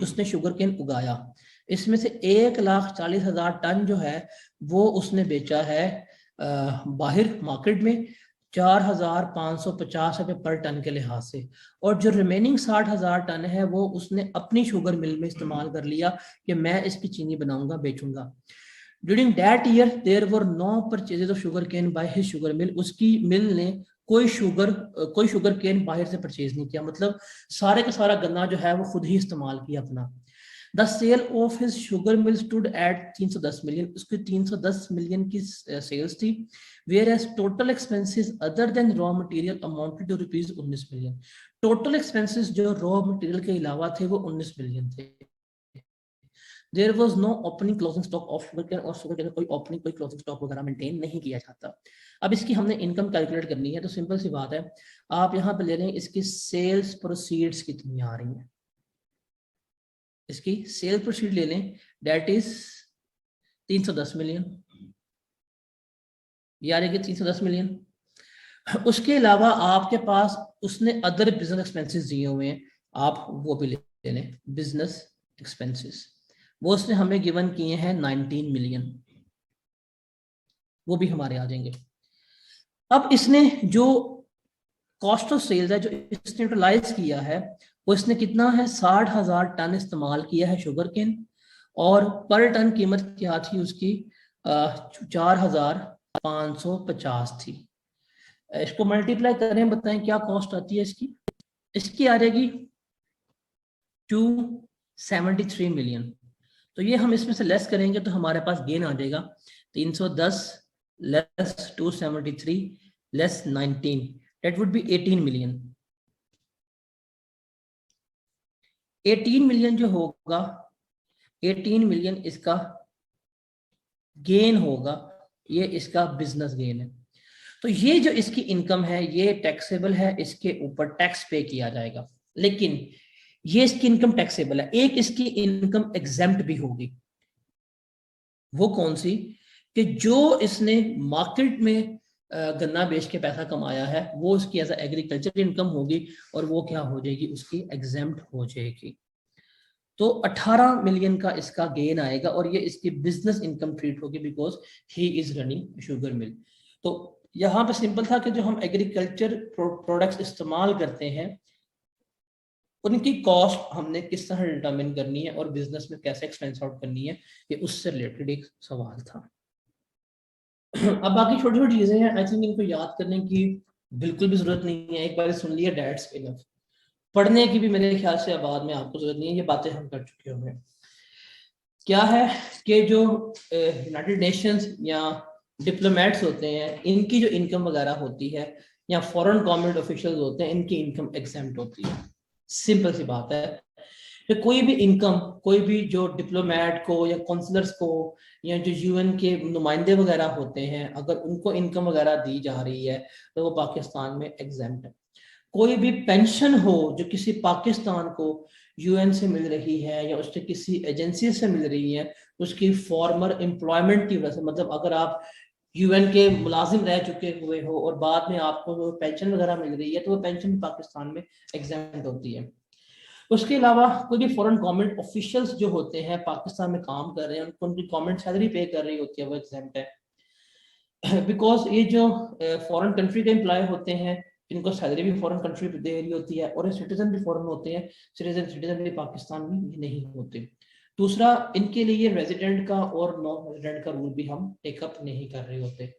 उसने शुगर केन उगाया, इसमें से 1,40,000 टन जो है वो उसने बेचा है बाहर मार्केट में 4,550 रुपए पर टन के लिहाज से, और जो रिमेनिंग 60,000 टन है वो उसने अपनी शुगर मिल में इस्तेमाल कर लिया कि मैं इसकी चीनी बनाऊंगा, बेचूंगा। During that year there were no purchases of sugar cane by his sugar mill, उसकी मिल ने कोई शुगर केन बाहर से परचेज नहीं किया, मतलब सारे का सारा गन्ना जो है वो खुद ही इस्तेमाल किया अपना। The sale of his sugar mill stood at 310 million, उसकी 310 मिलियन की सेल्स थी। Whereas total expenses other than raw material amounted to rupees 19 million, total expenses जो रॉ मटेरियल के अलावा थे वो 19 मिलियन थे। There was no opening closing stock of sugar cane, और शुगर केन कोई ओपनिंग कोई क्लोजिंग स्टॉक वगैरह मेंटेन नहीं किया जाता। अब इसकी हमने इनकम कैलकुलेट करनी है, तो सिंपल सी बात है, आप यहाँ पे ले रहे हैं इसकी सेल्स प्रोसीड्स कितनी आ रही हैं, इसकी सेल प्रोसीड ले लें, डेट इज 310 मिलियन, ये आ रही है 310 मिलियन। उसके अलावा आपके पास उसने अदर बिजनेस एक्सपेंसेस दिए हुए हैं, आप वो भी ले लें बिजनेस एक्सपेंसेस, वो उसने हमें गिवन किए हैं 19 मिलियन, वो भी हमारे आ जाएंगे। अब इसने जो कॉस्ट ऑफ सेल्स है जो इसने यूटिलाइज किया है वो इसने कितना है, 60,000 टन इस्तेमाल किया है शुगर केन, और पर टन कीमत क्या थी उसकी 4,550 थी। इसको मल्टीप्लाई करें, बताएं क्या कॉस्ट आती है इसकी, इसकी आ जाएगी 273 मिलियन। तो ये हम इसमें से लेस करेंगे तो हमारे पास गेन आ जाएगा 310 less 273 less 19, that would be 18 million. 18 million जो होगा, 18 मिलियन इसका गेन होगा, ये इसका बिजनेस गेन है। तो ये जो इसकी इनकम है ये टैक्सेबल है, इसके ऊपर टैक्स पे किया जाएगा, लेकिन ये इसकी इनकम टैक्सेबल है। एक इसकी इनकम एग्जेम्प्ट भी होगी, वो कौन सी, कि जो इसने मार्केट में गन्ना बेच के पैसा कमाया है वो उसकी एज एग्रीकल्चर इनकम होगी, और वो क्या हो जाएगी, उसकी एग्जेम्प्ट हो जाएगी। तो 18 मिलियन का इसका गेन आएगा, और ये इसकी बिजनेस इनकम ट्रीट होगी because he is running sugar mill. तो यहाँ पे सिंपल था कि जो हम एग्रीकल्चर प्रोडक्ट्स इस्तेमाल करते हैं उनकी कॉस्ट हमने किस तरह डिटरमिन करनी है और बिजनेस में कैसे एक्सपेंस आउट करनी है, ये उससे रिलेटेड एक सवाल था। अब बाकी छोटी छोटी चीजें हैं, आई थिंक इनको याद करने की बिल्कुल भी जरूरत नहीं है, एक बार सुन लिया डैट्स इनफ, पढ़ने की भी मेरे ख्याल से बाद में आपको जरूरत नहीं है, ये बातें हम कर चुके हुए हैं। क्या है कि जो यूनाइटेड नेशंस या डिप्लोमेट्स होते हैं इनकी जो इनकम वगैरह होती है, या फॉरेन गवर्नमेंट ऑफिशियल्स होते हैं इनकी इनकम एग्जेम्प्ट होती है। सिंपल सी बात है कि कोई भी इनकम, कोई भी जो डिप्लोमेट को या काउंसलर्स को या जो यूएन के नुमाइंदे वगैरह होते हैं, अगर उनको इनकम वगैरह दी जा रही है तो वो पाकिस्तान में एग्जेम्प्ट है। कोई भी पेंशन हो जो किसी पाकिस्तान को यूएन से मिल रही है या उससे किसी एजेंसी से मिल रही है, उसकी फॉर्मर एम्प्लॉयमेंट की वजह से, मतलब अगर आप यूएन के मुलाजिम रह चुके हुए हो और बाद में आपको पेंशन वगैरह मिल रही है, तो वो पेंशन पाकिस्तान में एग्जेम्प्ट होती है। उसके अलावा कोई भी फॉरेन गवर्नमेंट ऑफिशियल्स जो होते हैं पाकिस्तान में काम कर रहे हैं, उनको उनकी गवर्नमेंट सैलरी पे कर रही होती है, वो एग्जेम्प्ट है। बिकॉज ये जो फॉरेन कंट्री के एम्प्लॉय होते हैं, इनको सैलरी भी फॉरेन कंट्री दे रही होती है, और ये सिटीजन भी फॉरेन होते हैं, सिटीजन भी पाकिस्तान में नहीं होते। दूसरा, इनके लिए रेजिडेंट का और नॉन रेजिडेंट का रूल भी हम टेकअप नहीं कर रहे होते।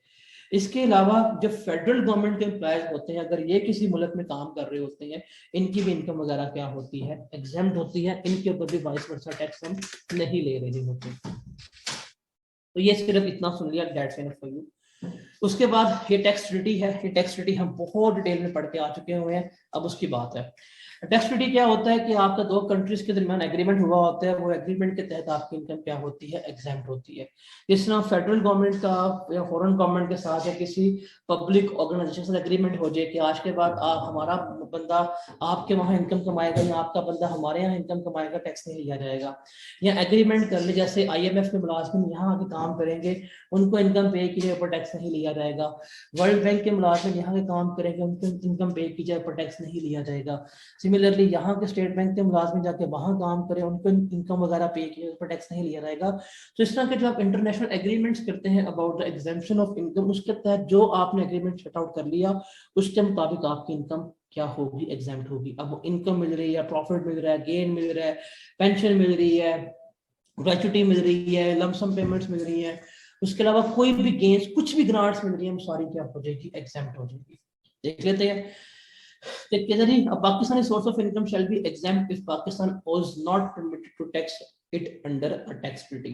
इसके अलावा जो फेडरल गवर्नमेंट के एम्प्लॉयज होते हैं, अगर ये किसी मुल्क में काम कर रहे होते हैं, इनकी भी इनकम वगैरह क्या होती है, एग्जेम्प्ट होती है। इनके ऊपर भी वाइस वर्सा टैक्स हम नहीं ले रहे होते। तो ये सिर्फ इतना सुन लिया, दैट्स इनफ फॉर यू। उसके बाद ये टैक्स ट्रीटी है, ये टैक्स ट्रीटी हम बहुत डिटेल में पढ़ के आ चुके हुए हैं, अब उसकी बात है। टैक्स ट्रीटी क्या होता है कि आपका दो कंट्रीज के दरमियान एग्रीमेंट हुआ होता है, वो एग्रीमेंट के तहत आपकी इनकम क्या होती है, एग्जेम्प्ट होती है। जिस तरह फेडरल गवर्नमेंट का या फॉरेन गवर्नमेंट के साथ या किसी पब्लिक ऑर्गेनाइजेशन से एग्रीमेंट हो जाए कि आज के बाद आप, हमारा बंदा आपके वहाँ इनकम कमाएगा या आपका बंदा हमारे यहाँ इनकम कमाएगा, टैक्स नहीं लिया जाएगा। या एग्रीमेंट कर ले जैसे IMF के मुलाजिम यहाँ आके काम करेंगे, उनको इनकम पे की जाए पर टैक्स नहीं लिया जाएगा। वर्ल्ड बैंक के मुलाजिम यहाँ के काम करेंगे, उनको इनकम पे की जाए पर टैक्स नहीं लिया जाएगा। सिमिलरली यहाँ के स्टेट बैंक के मुलाजिम जाके वहाँ काम करें, उनको इनकम वगैरह पे की जाए, उस पर टैक्स नहीं लिया जाएगा। तो इस तरह के जो आप इंटरनेशनल एग्रीमेंट्स करते हैं about the exemption of income, उसके तहत जो आपने एग्रीमेंट सेट आउट कर लिया, उसके मुताबिक आपकी इनकम क्या होगी, एग्जेम्प्ट होगी। अब वो इनकम मिल रही है, प्रॉफिट मिल रहा है, गेन मिल रहा है, पेंशन मिल रही है, ग्रेचुटी मिल रही है, लमसम पेमेंट्स मिल रही है, उसके अलावा कोई भी गेन्स, कुछ भी ग्रांट्स मिल रही है, सारी क्या हो जाएगी, एग्जेम्प्ट हो जाएगी। देख लेते हैं। A Pakistani source of income shall be exempt if Pakistan was not permitted to tax it under a tax treaty.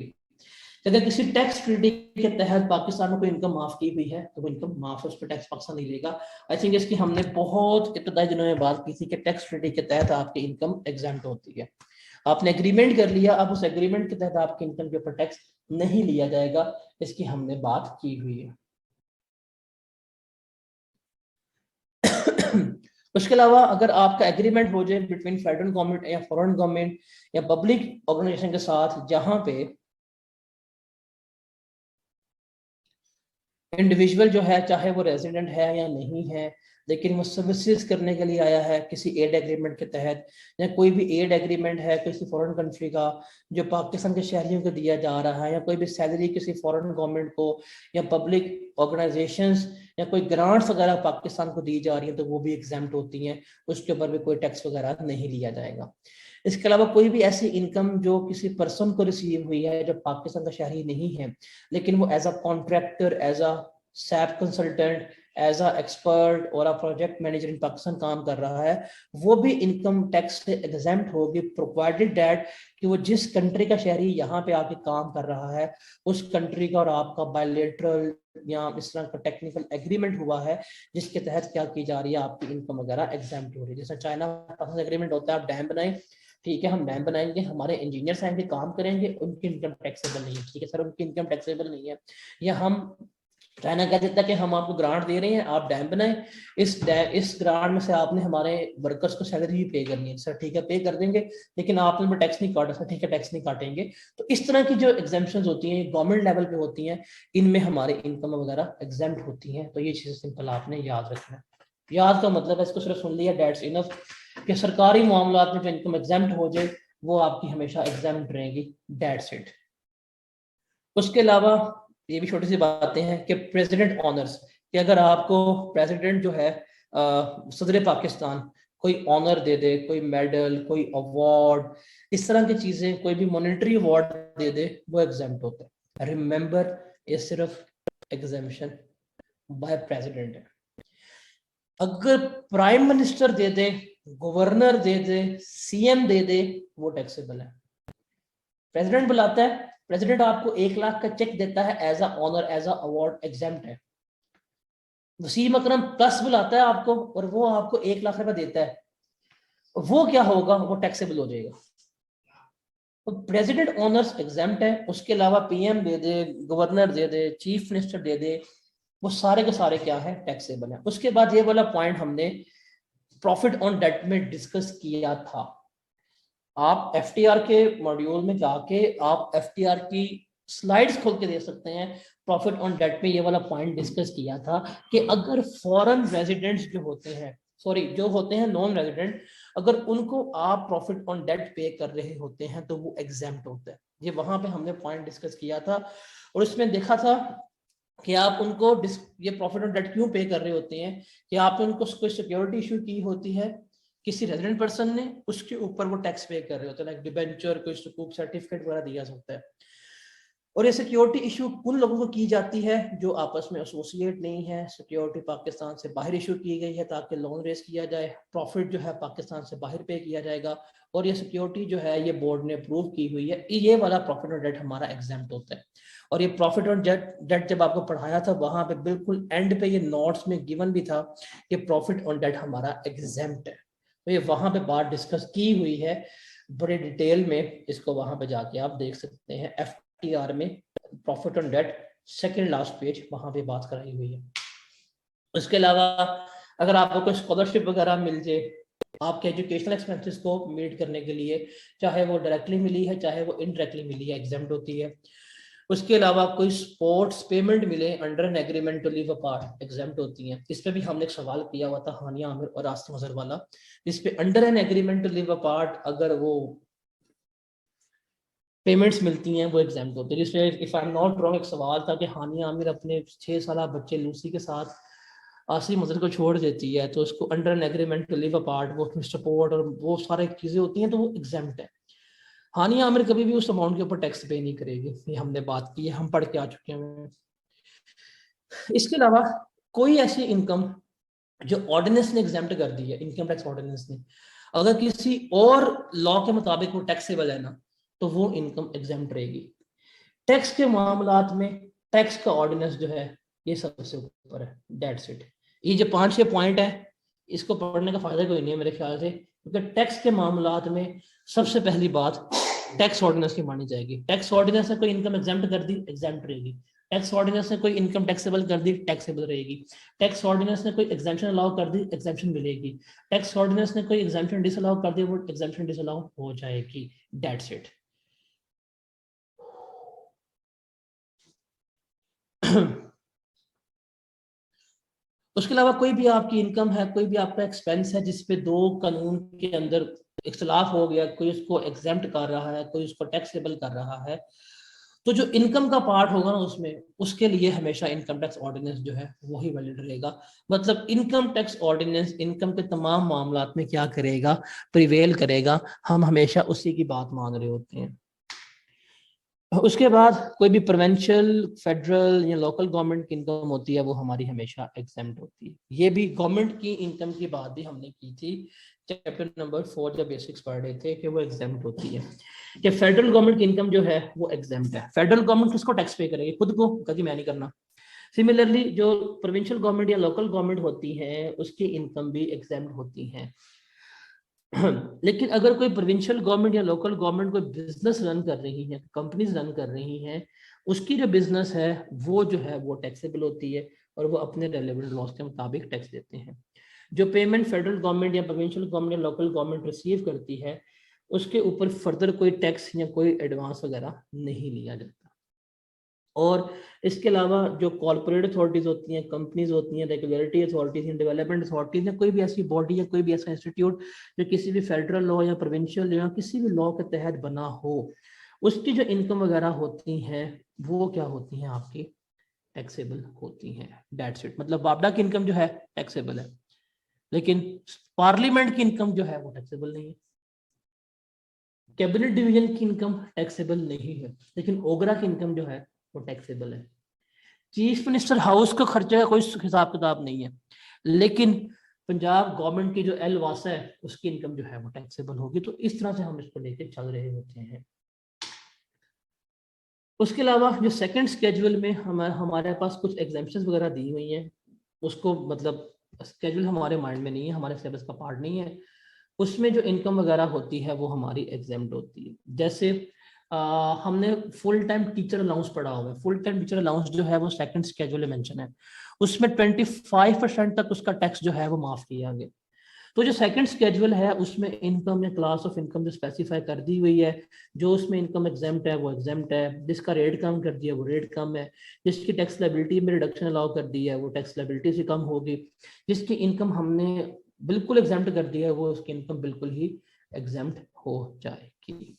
अगर किसी टैक्स ट्रीटी के तहत पाकिस्तान में कोई इनकम माफ की हुई है तो वो इनकम माफ है, उस पर टैक्स पाकिस्तान नहीं लेगा। आई थिंक इसकी हमने बहुत इब्तदाई दिनों में बात की थी कि टैक्स ट्रीटी के तहत आपकी इनकम एग्जेम्प्ट होती है। आपने एग्रीमेंट कर लिया, अब उस एग्रीमेंट के तहत आपकी इनकम के ऊपर टैक्स नहीं लिया जाएगा, इसकी हमने बात की हुई है। उसके अलावा अगर आपका एग्रीमेंट हो जाए बिटवीन फेडरल गवर्नमेंट या फॉरेन गवर्नमेंट या पब्लिक ऑर्गेनाइजेशन के साथ, जहां पे इंडिविजुअल जो है, चाहे वो रेजिडेंट है या नहीं है, लेकिन वो सर्विसेज करने के लिए आया है किसी एड एग्रीमेंट के तहत, या कोई भी एड एग्रीमेंट है किसी फॉरेन कंट्री का जो पाकिस्तान के शहरियों को दिया जा रहा है, या कोई भी सैलरी किसी फॉरेन गवर्नमेंट को या पब्लिक ऑर्गेनाइजेशंस या कोई ग्रांट्स वगैरह पाकिस्तान को दी जा रही है, तो वो भी एग्जेम्प्ट होती हैं, उसके ऊपर भी कोई टैक्स वगैरह नहीं लिया जाएगा। इसके अलावा कोई भी ऐसी इनकम जो किसी पर्सन को रिसीव हुई है जो पाकिस्तान का शहरी नहीं है, लेकिन वो as a contractor, as a SAP consultant, as a expert और a project manager in Pakistan काम कर रहा है, वो भी इनकम टैक्स से एग्जेम्प्ट होगी, प्रोवाइडेड दैट कि वो जिस कंट्री का शहरी यहाँ पे आके काम कर रहा है, उस कंट्री का और आपका बायलैटरल या इस तरह का टेक्निकल एग्रीमेंट हुआ है, जिसके तहत क्या की जा रही है, आपकी इनकम वगैरह एग्जेम्प्ट हो रही है। जैसे चाइना पाकिस्तान एग्रीमेंट होता है, आप डैम बनाए, ठीक है, हम डैम बनाएंगे, हमारे इंजीनियर्स आएंगे, काम करेंगे, उनकी इनकम टैक्सेबल नहीं है, ठीक है सर, उनकी इनकम टैक्सेबल नहीं है। या हम चाइना कह देता है कि हम आपको ग्रांट दे रहे हैं, आप डैम बनाए, इस ग्रांट में से आपने हमारे वर्कर्स को सैलरी भी पे करनी है, सर ठीक है पे कर देंगे, लेकिन आपने टैक्स नहीं काटा, सर ठीक है टैक्स नहीं काटेंगे। तो इस तरह की जो एग्जेम्पशंस होती हैं गवर्नमेंट लेवल पे होती हैं, इनमें हमारी इनकम वगैरह एग्जेम्प्ट होती हैं। तो ये चीजें सिंपल आपने याद रखना है। याद का मतलब है, इसको सिर्फ सुन लिया, दैट्स इनफ, कि सरकारी मामलात में जो इनकम एग्जेम्प्ट हो जाए वो आपकी हमेशा एग्जेम्प्ट रहेगी, दैट्स इट। उसके अलावा ये भी छोटी सी बातें हैं कि प्रेसिडेंट ऑनर्स, कि अगर आपको प्रेसिडेंट जो है सदर पाकिस्तान कोई ऑनर दे दे, कोई मेडल, कोई अवार्ड, इस तरह की चीजें, कोई भी मॉनेटरी अवार्ड दे दे, वो एग्जेम्प्ट होता है। रिमेंबर, ये सिर्फ एग्जेम्पशन बाय प्रेसिडेंट है। अगर प्राइम मिनिस्टर दे दे, गवर्नर दे दे, CM दे दे, वो टैक्सेबल है। प्रेसिडेंट बुलाता है, प्रेसिडेंट आपको 1 लाख का चेक देता है as a honour, as a award, exempt है। वसीम अकरम प्लस बुलाता है आपको और वो आपको 1 लाख रुपए देता है, वो क्या होगा, वो टैक्सेबल हो जाएगा। तो प्रेसिडेंट ओनर्स एग्जाम्प्ट है, उसके अलावा पीएम दे दे, गवर्नर दे दे, चीफ मिनिस्टर दे दे, वो सारे के सारे क्या है, टैक्सेबल है। उसके बाद ये वाला पॉइंट हमने प्रॉफिट ऑन डेट में डिस्कस किया था। आप एफटीआर के मॉड्यूल में जाके आप एफटीआर की स्लाइड्स खोल के देख सकते हैं। प्रॉफिट ऑन डेट में ये वाला पॉइंट डिस्कस किया था कि अगर फॉरेन रेजिडेंट्स जो होते हैं, सॉरी जो होते हैं नॉन रेजिडेंट, अगर उनको आप प्रॉफिट ऑन डेट पे कर रहे होते हैं तो वो एग्जेम्प्ट होता है। ये वहां पे हमने पॉइंट डिस्कस किया था और उसमें देखा था कि आप उनको ये प्रॉफिट ऑन डेट क्यों पे कर रहे होते हैं, कि आपने उनको कोई सिक्योरिटी इशू की होती है किसी रेजिडेंट पर्सन ने, उसके ऊपर वो टैक्स पे कर रहे होते हैं, लाइक डिबेंचर, कोई सुकूक सर्टिफिकेट वगैरह दिया सकता है। और ये सिक्योरिटी इशू उन लोगों को की जाती है जो आपस में एसोसिएट नहीं है। सिक्योरिटी पाकिस्तान से बाहर इशू की गई है ताकि लोन रेस किया जाए, प्रॉफिट जो है पाकिस्तान से बाहर पे किया जाएगा, और ये सिक्योरिटी जो है ये बोर्ड ने अप्रूव की हुई है। ये वाला प्रॉफिट ऑन डेट हमारा एग्जाम्प्ट होता है। और ये प्रॉफिट ऑन डेट जब आपको पढ़ाया था वहां पे बिल्कुल एंड पे ये नोट्स में गिवन भी था कि प्रॉफिट ऑन डेट हमारा एग्जाम्प्ट है। तो ये वहां पे बात डिस्कस की हुई है बड़े डिटेल में, इसको वहां पे जाके आप देख सकते हैं। एफटीआर में profit on debt second last page, वहां पे बात कराई हुई है। उसके अलावा अगर आपको कोई स्कॉलरशिप वगैरह मिल जाए आपके एजुकेशनल एक्सपेंसेस को मीट करने के लिए, चाहे वो डायरेक्टली मिली है चाहे वो इनडायरेक्टली मिली है, एग्जाम्प्ट होती है। उसके अलावा कोई स्पोर्ट्स पेमेंट मिले under an agreement to live apart, exempt होती हैं। इस पे भी हमने एक सवाल किया हुआ था हानिया आमिर और आसिम अजहर वाला, इस पे under an agreement to live apart अगर वो पेमेंट्स मिलती हैं वो एग्जाम्प्ट होती है। जिसमें if I am not wrong एक सवाल था कि हानिया आमिर अपने 6 साल बच्चे लूसी के साथ आसिम अजहर को छोड़ देती है तो उसको under an agreement to live apart वो सपोर्ट और वो सारी चीजें होती हैं तो वो एग्जाम्प्ट है। हानिया आमिर कभी भी उस अमाउंट के ऊपर टैक्स पे नहीं करेगी, ये हमने बात की है, हम पढ़ के आ चुके हैं। इसके अलावा कोई ऐसी इनकम जो ऑर्डिनेंस ने एग्जाम्प्ट कर दी है, इनकम टैक्स ऑर्डिनेंस ने, अगर किसी और लॉ के मुताबिक वो टैक्सेबल है ना तो वो इनकम एग्जाम्प्ट रहेगी। टैक्स के मामलात में टैक्स का ऑर्डिनेंस जो है ये सबसे ऊपर है, दैट्स इट। ये जो 5-6 पॉइंट है इसको पढ़ने का फायदा कोई नहीं है मेरे ख्याल से, क्योंकि टैक्स के मामलात में सबसे पहली बात टैक्स ऑर्डिनेंस की मानी जाएगी। टैक्स ऑर्डिनेंस ने कोई इनकम एग्जाम्प्ट कर दी, एग्जाम्प्ट रहेगी। टैक्स ऑर्डिनेंस ने कोई इनकम टैक्सेबल कर दी, टैक्सेबल रहेगी। टैक्स ऑर्डिनेंस ने कोई एग्जाम्पशन अलाउ कर दी, एग्जाम्पशन मिलेगी। टैक्स ऑर्डिनेंस ने कोई एग्जाम्पशन डिसअलाउ कर दी, वो एग्जाम्पशन डिसअलाउ हो जाएगी, दैट्स इट। उसके अलावा कोई भी आपकी इनकम है, कोई भी आपका एक्सपेंस है जिसपे दो कानून के अंदर इख्तलाफ हो गया, कोई उसको एग्जेम्प्ट कर रहा है कोई उसको टैक्सेबल कर रहा है, तो जो इनकम का पार्ट होगा ना उसमें, उसके लिए हमेशा इनकम टैक्स ऑर्डिनेंस जो है वही वैलिड रहेगा। मतलब इनकम टैक्स ऑर्डिनेंस इनकम के तमाम मामलात में क्या करेगा, प्रिवेल करेगा, हम हमेशा उसी की बात मान रहे होते हैं। उसके बाद कोई भी प्रोविंशियल, फेडरल या लोकल गवर्नमेंट की इनकम होती है वो हमारी हमेशा एग्जेम्प्ट होती है। ये भी गवर्नमेंट की इनकम की बात भी हमने की थी चैप्टर नंबर 4 जब बेसिक्स पढ़ रहे थे कि वो एग्जेम्प्ट होती है, कि फेडरल गवर्नमेंट की इनकम जो है वो एग्जेम्प्ट है। फेडरल गवर्नमेंट किसको टैक्स पे करेगी, खुद को, कभी मैं नहीं करना। सिमिलरली जो प्रोविंशियल गवर्नमेंट या लोकल गवर्नमेंट होती है उसकी इनकम भी एग्जेम्प्ट होती है। लेकिन अगर कोई प्रोविंशियल गवर्नमेंट या लोकल गवर्नमेंट कोई बिजनेस रन कर रही है, कंपनीज रन कर रही हैं, उसकी जो बिजनेस है वो जो है वो टैक्सेबल होती है और वो अपने रेलेवेंट लॉज के मुताबिक टैक्स देते हैं। जो पेमेंट फेडरल गवर्नमेंट या प्रोविंशियल गवर्नमेंट या लोकल गवर्नमेंट रिसीव करती है उसके ऊपर फर्दर कोई टैक्स या कोई एडवांस वगैरह नहीं लिया जाता। और इसके अलावा जो कॉर्पोरेट अथॉरिटीज होती हैं, कंपनीज होती हैं, रेगुलेटरी अथॉरिटीज हैं, डेवलपमेंट अथॉरिटीज हैं, कोई भी ऐसी बॉडी या कोई भी ऐसा इंस्टीट्यूट जो किसी भी फेडरल लॉ या प्रोविंशियल या किसी भी लॉ के तहत बना हो, उसकी जो इनकम वगैरह होती हैं वो क्या होती हैं, आपकी टैक्सेबल होती हैं, दैट्स इट। मतलब वापडा की इनकम जो है टैक्सेबल है, लेकिन पार्लियामेंट की इनकम जो है वो टैक्सेबल नहीं है। कैबिनेट डिवीजन की इनकम टैक्सेबल नहीं है, लेकिन ओगरा की इनकम जो है वो टैक्सेबल है। चीफ मिनिस्टर हाउस का खर्चे का कोई हिसाब किताब नहीं है, लेकिन पंजाब गवर्नमेंट की जो एल वासा है उसकी इनकम जो है वो टैक्सेबल होगी। तो इस तरह से हम इसको लेके चल रहे होते हैं। उसके अलावा जो सेकंड स्केड्यूल में हमारे पास कुछ एग्जाम्पशंस वगैरह दी हुई हैं, उसको मतलब स्केड्यूल हमारे माइंड में नहीं है, हमारे सिलेबस का पार्ट नहीं है। उसमें जो इनकम वगैरह होती है वो हमारी एग्जेम्प्ट होती है। जैसे हमने फुल टाइम टीचर अलाउंस पढ़ा हुआ है, फुल टाइम टीचर अलाउंस जो है वो सेकंड स्केड्यूल में मेंशन है, उसमें 25% तक उसका टैक्स जो है वो माफ किया गया। तो जो सेकंड स्केड्यूल है उसमें इनकम या क्लास ऑफ इनकम जो स्पेसिफाई कर दी हुई है, जो उसमें इनकम एग्जेम्प्ट है वो एग्जेम्प्ट है, जिसका रेट कम कर दिया वो रेट कम है, जिसकी टैक्स लायबिलिटी में रिडक्शन अलाउ कर दी है वो टैक्स लायबिलिटी से कम होगी, जिसकी इनकम हमने बिल्कुल एग्जेम्प्ट कर दिया है वो उसकी इनकम बिल्कुल ही एग्जेम्प्ट हो जाएगी।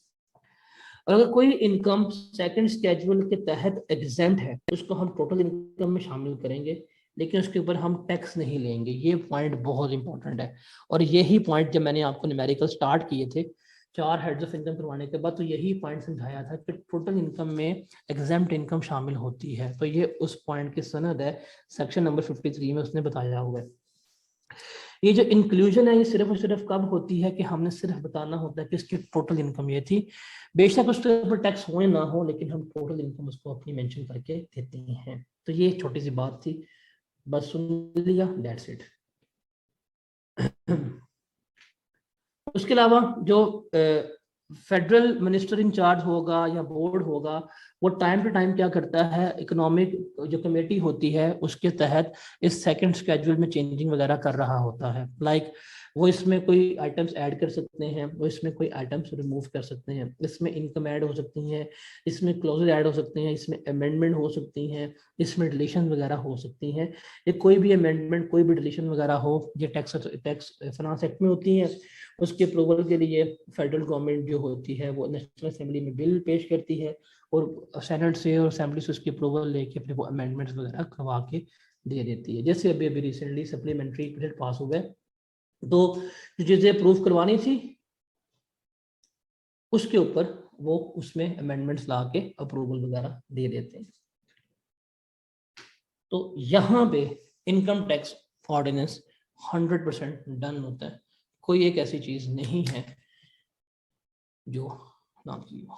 और अगर कोई इनकम सेकंड स्केड्यूल के तहत एग्जेम्प्ट है उसको हम टोटल इनकम में शामिल करेंगे, लेकिन उसके ऊपर हम टैक्स नहीं लेंगे। ये पॉइंट बहुत इंपॉर्टेंट है, और यही पॉइंट जब मैंने आपको न्यूमेरिकल स्टार्ट किए थे 4 हेड्स ऑफ इनकम करवाने के बाद, तो यही पॉइंट समझाया था कि टोटल इनकम में एग्जेम्प्ट इनकम शामिल होती है। तो ये उस पॉइंट की सनद है, सेक्शन नंबर 53 में उसने बताया हुआ है। ये जो इंक्लूजन है ये सिर्फ और सिर्फ कब होती है कि हमने सिर्फ बताना होता है कि इसकी टोटल इनकम ये थी, बेशक उसके ऊपर टैक्स हो या ना हो, लेकिन हम टोटल इनकम उसको अपनी मेंशन करके देते हैं। तो ये छोटी सी बात थी, बस सुन लिया, दैट्स इट। उसके अलावा जो फेडरल मिनिस्टर इंचार्ज होगा या बोर्ड होगा, वो टाइम टू टाइम क्या करता है, इकोनॉमिक जो कमेटी होती है उसके तहत इस सेकंड स्केड्यूल में चेंजिंग वगैरह कर रहा होता है। लाइक वो इसमें कोई आइटम्स ऐड कर सकते हैं, वो इसमें कोई आइटम्स रिमूव कर सकते हैं, इसमें इनकम ऐड हो सकती हैं, इसमें क्लोजेज ऐड हो सकते हैं, इसमें अमेंडमेंट हो सकती हैं, इसमें डिलीशन वगैरह हो सकती हैं। ये कोई भी अमेंडमेंट कोई भी डिलीशन वगैरह हो, ये टैक्स फाइनेंस एक्ट में होती है। उसके अप्रूवल के लिए फेडरल गवर्नमेंट जो होती है वो नेशनल असेंबली में बिल पेश करती है, और सेनेट से और असेंबली से उसकी अप्रूवल लेके अपने वो अमेंडमेंट्स वगैरह करवा के दे देती है। जैसे अभी अभी रिसेंटली सप्लीमेंट्री बजट पास हो गए, तो जो चीजें अप्रूव करवानी थी उसके ऊपर वो उसमें अमेंडमेंट्स ला के अप्रूवल वगैरह दे देते हैं। तो यहाँ पे इनकम टैक्स ऑर्डिनेंस 100% डन होता है, कोई एक ऐसी चीज नहीं है जो ना की हो।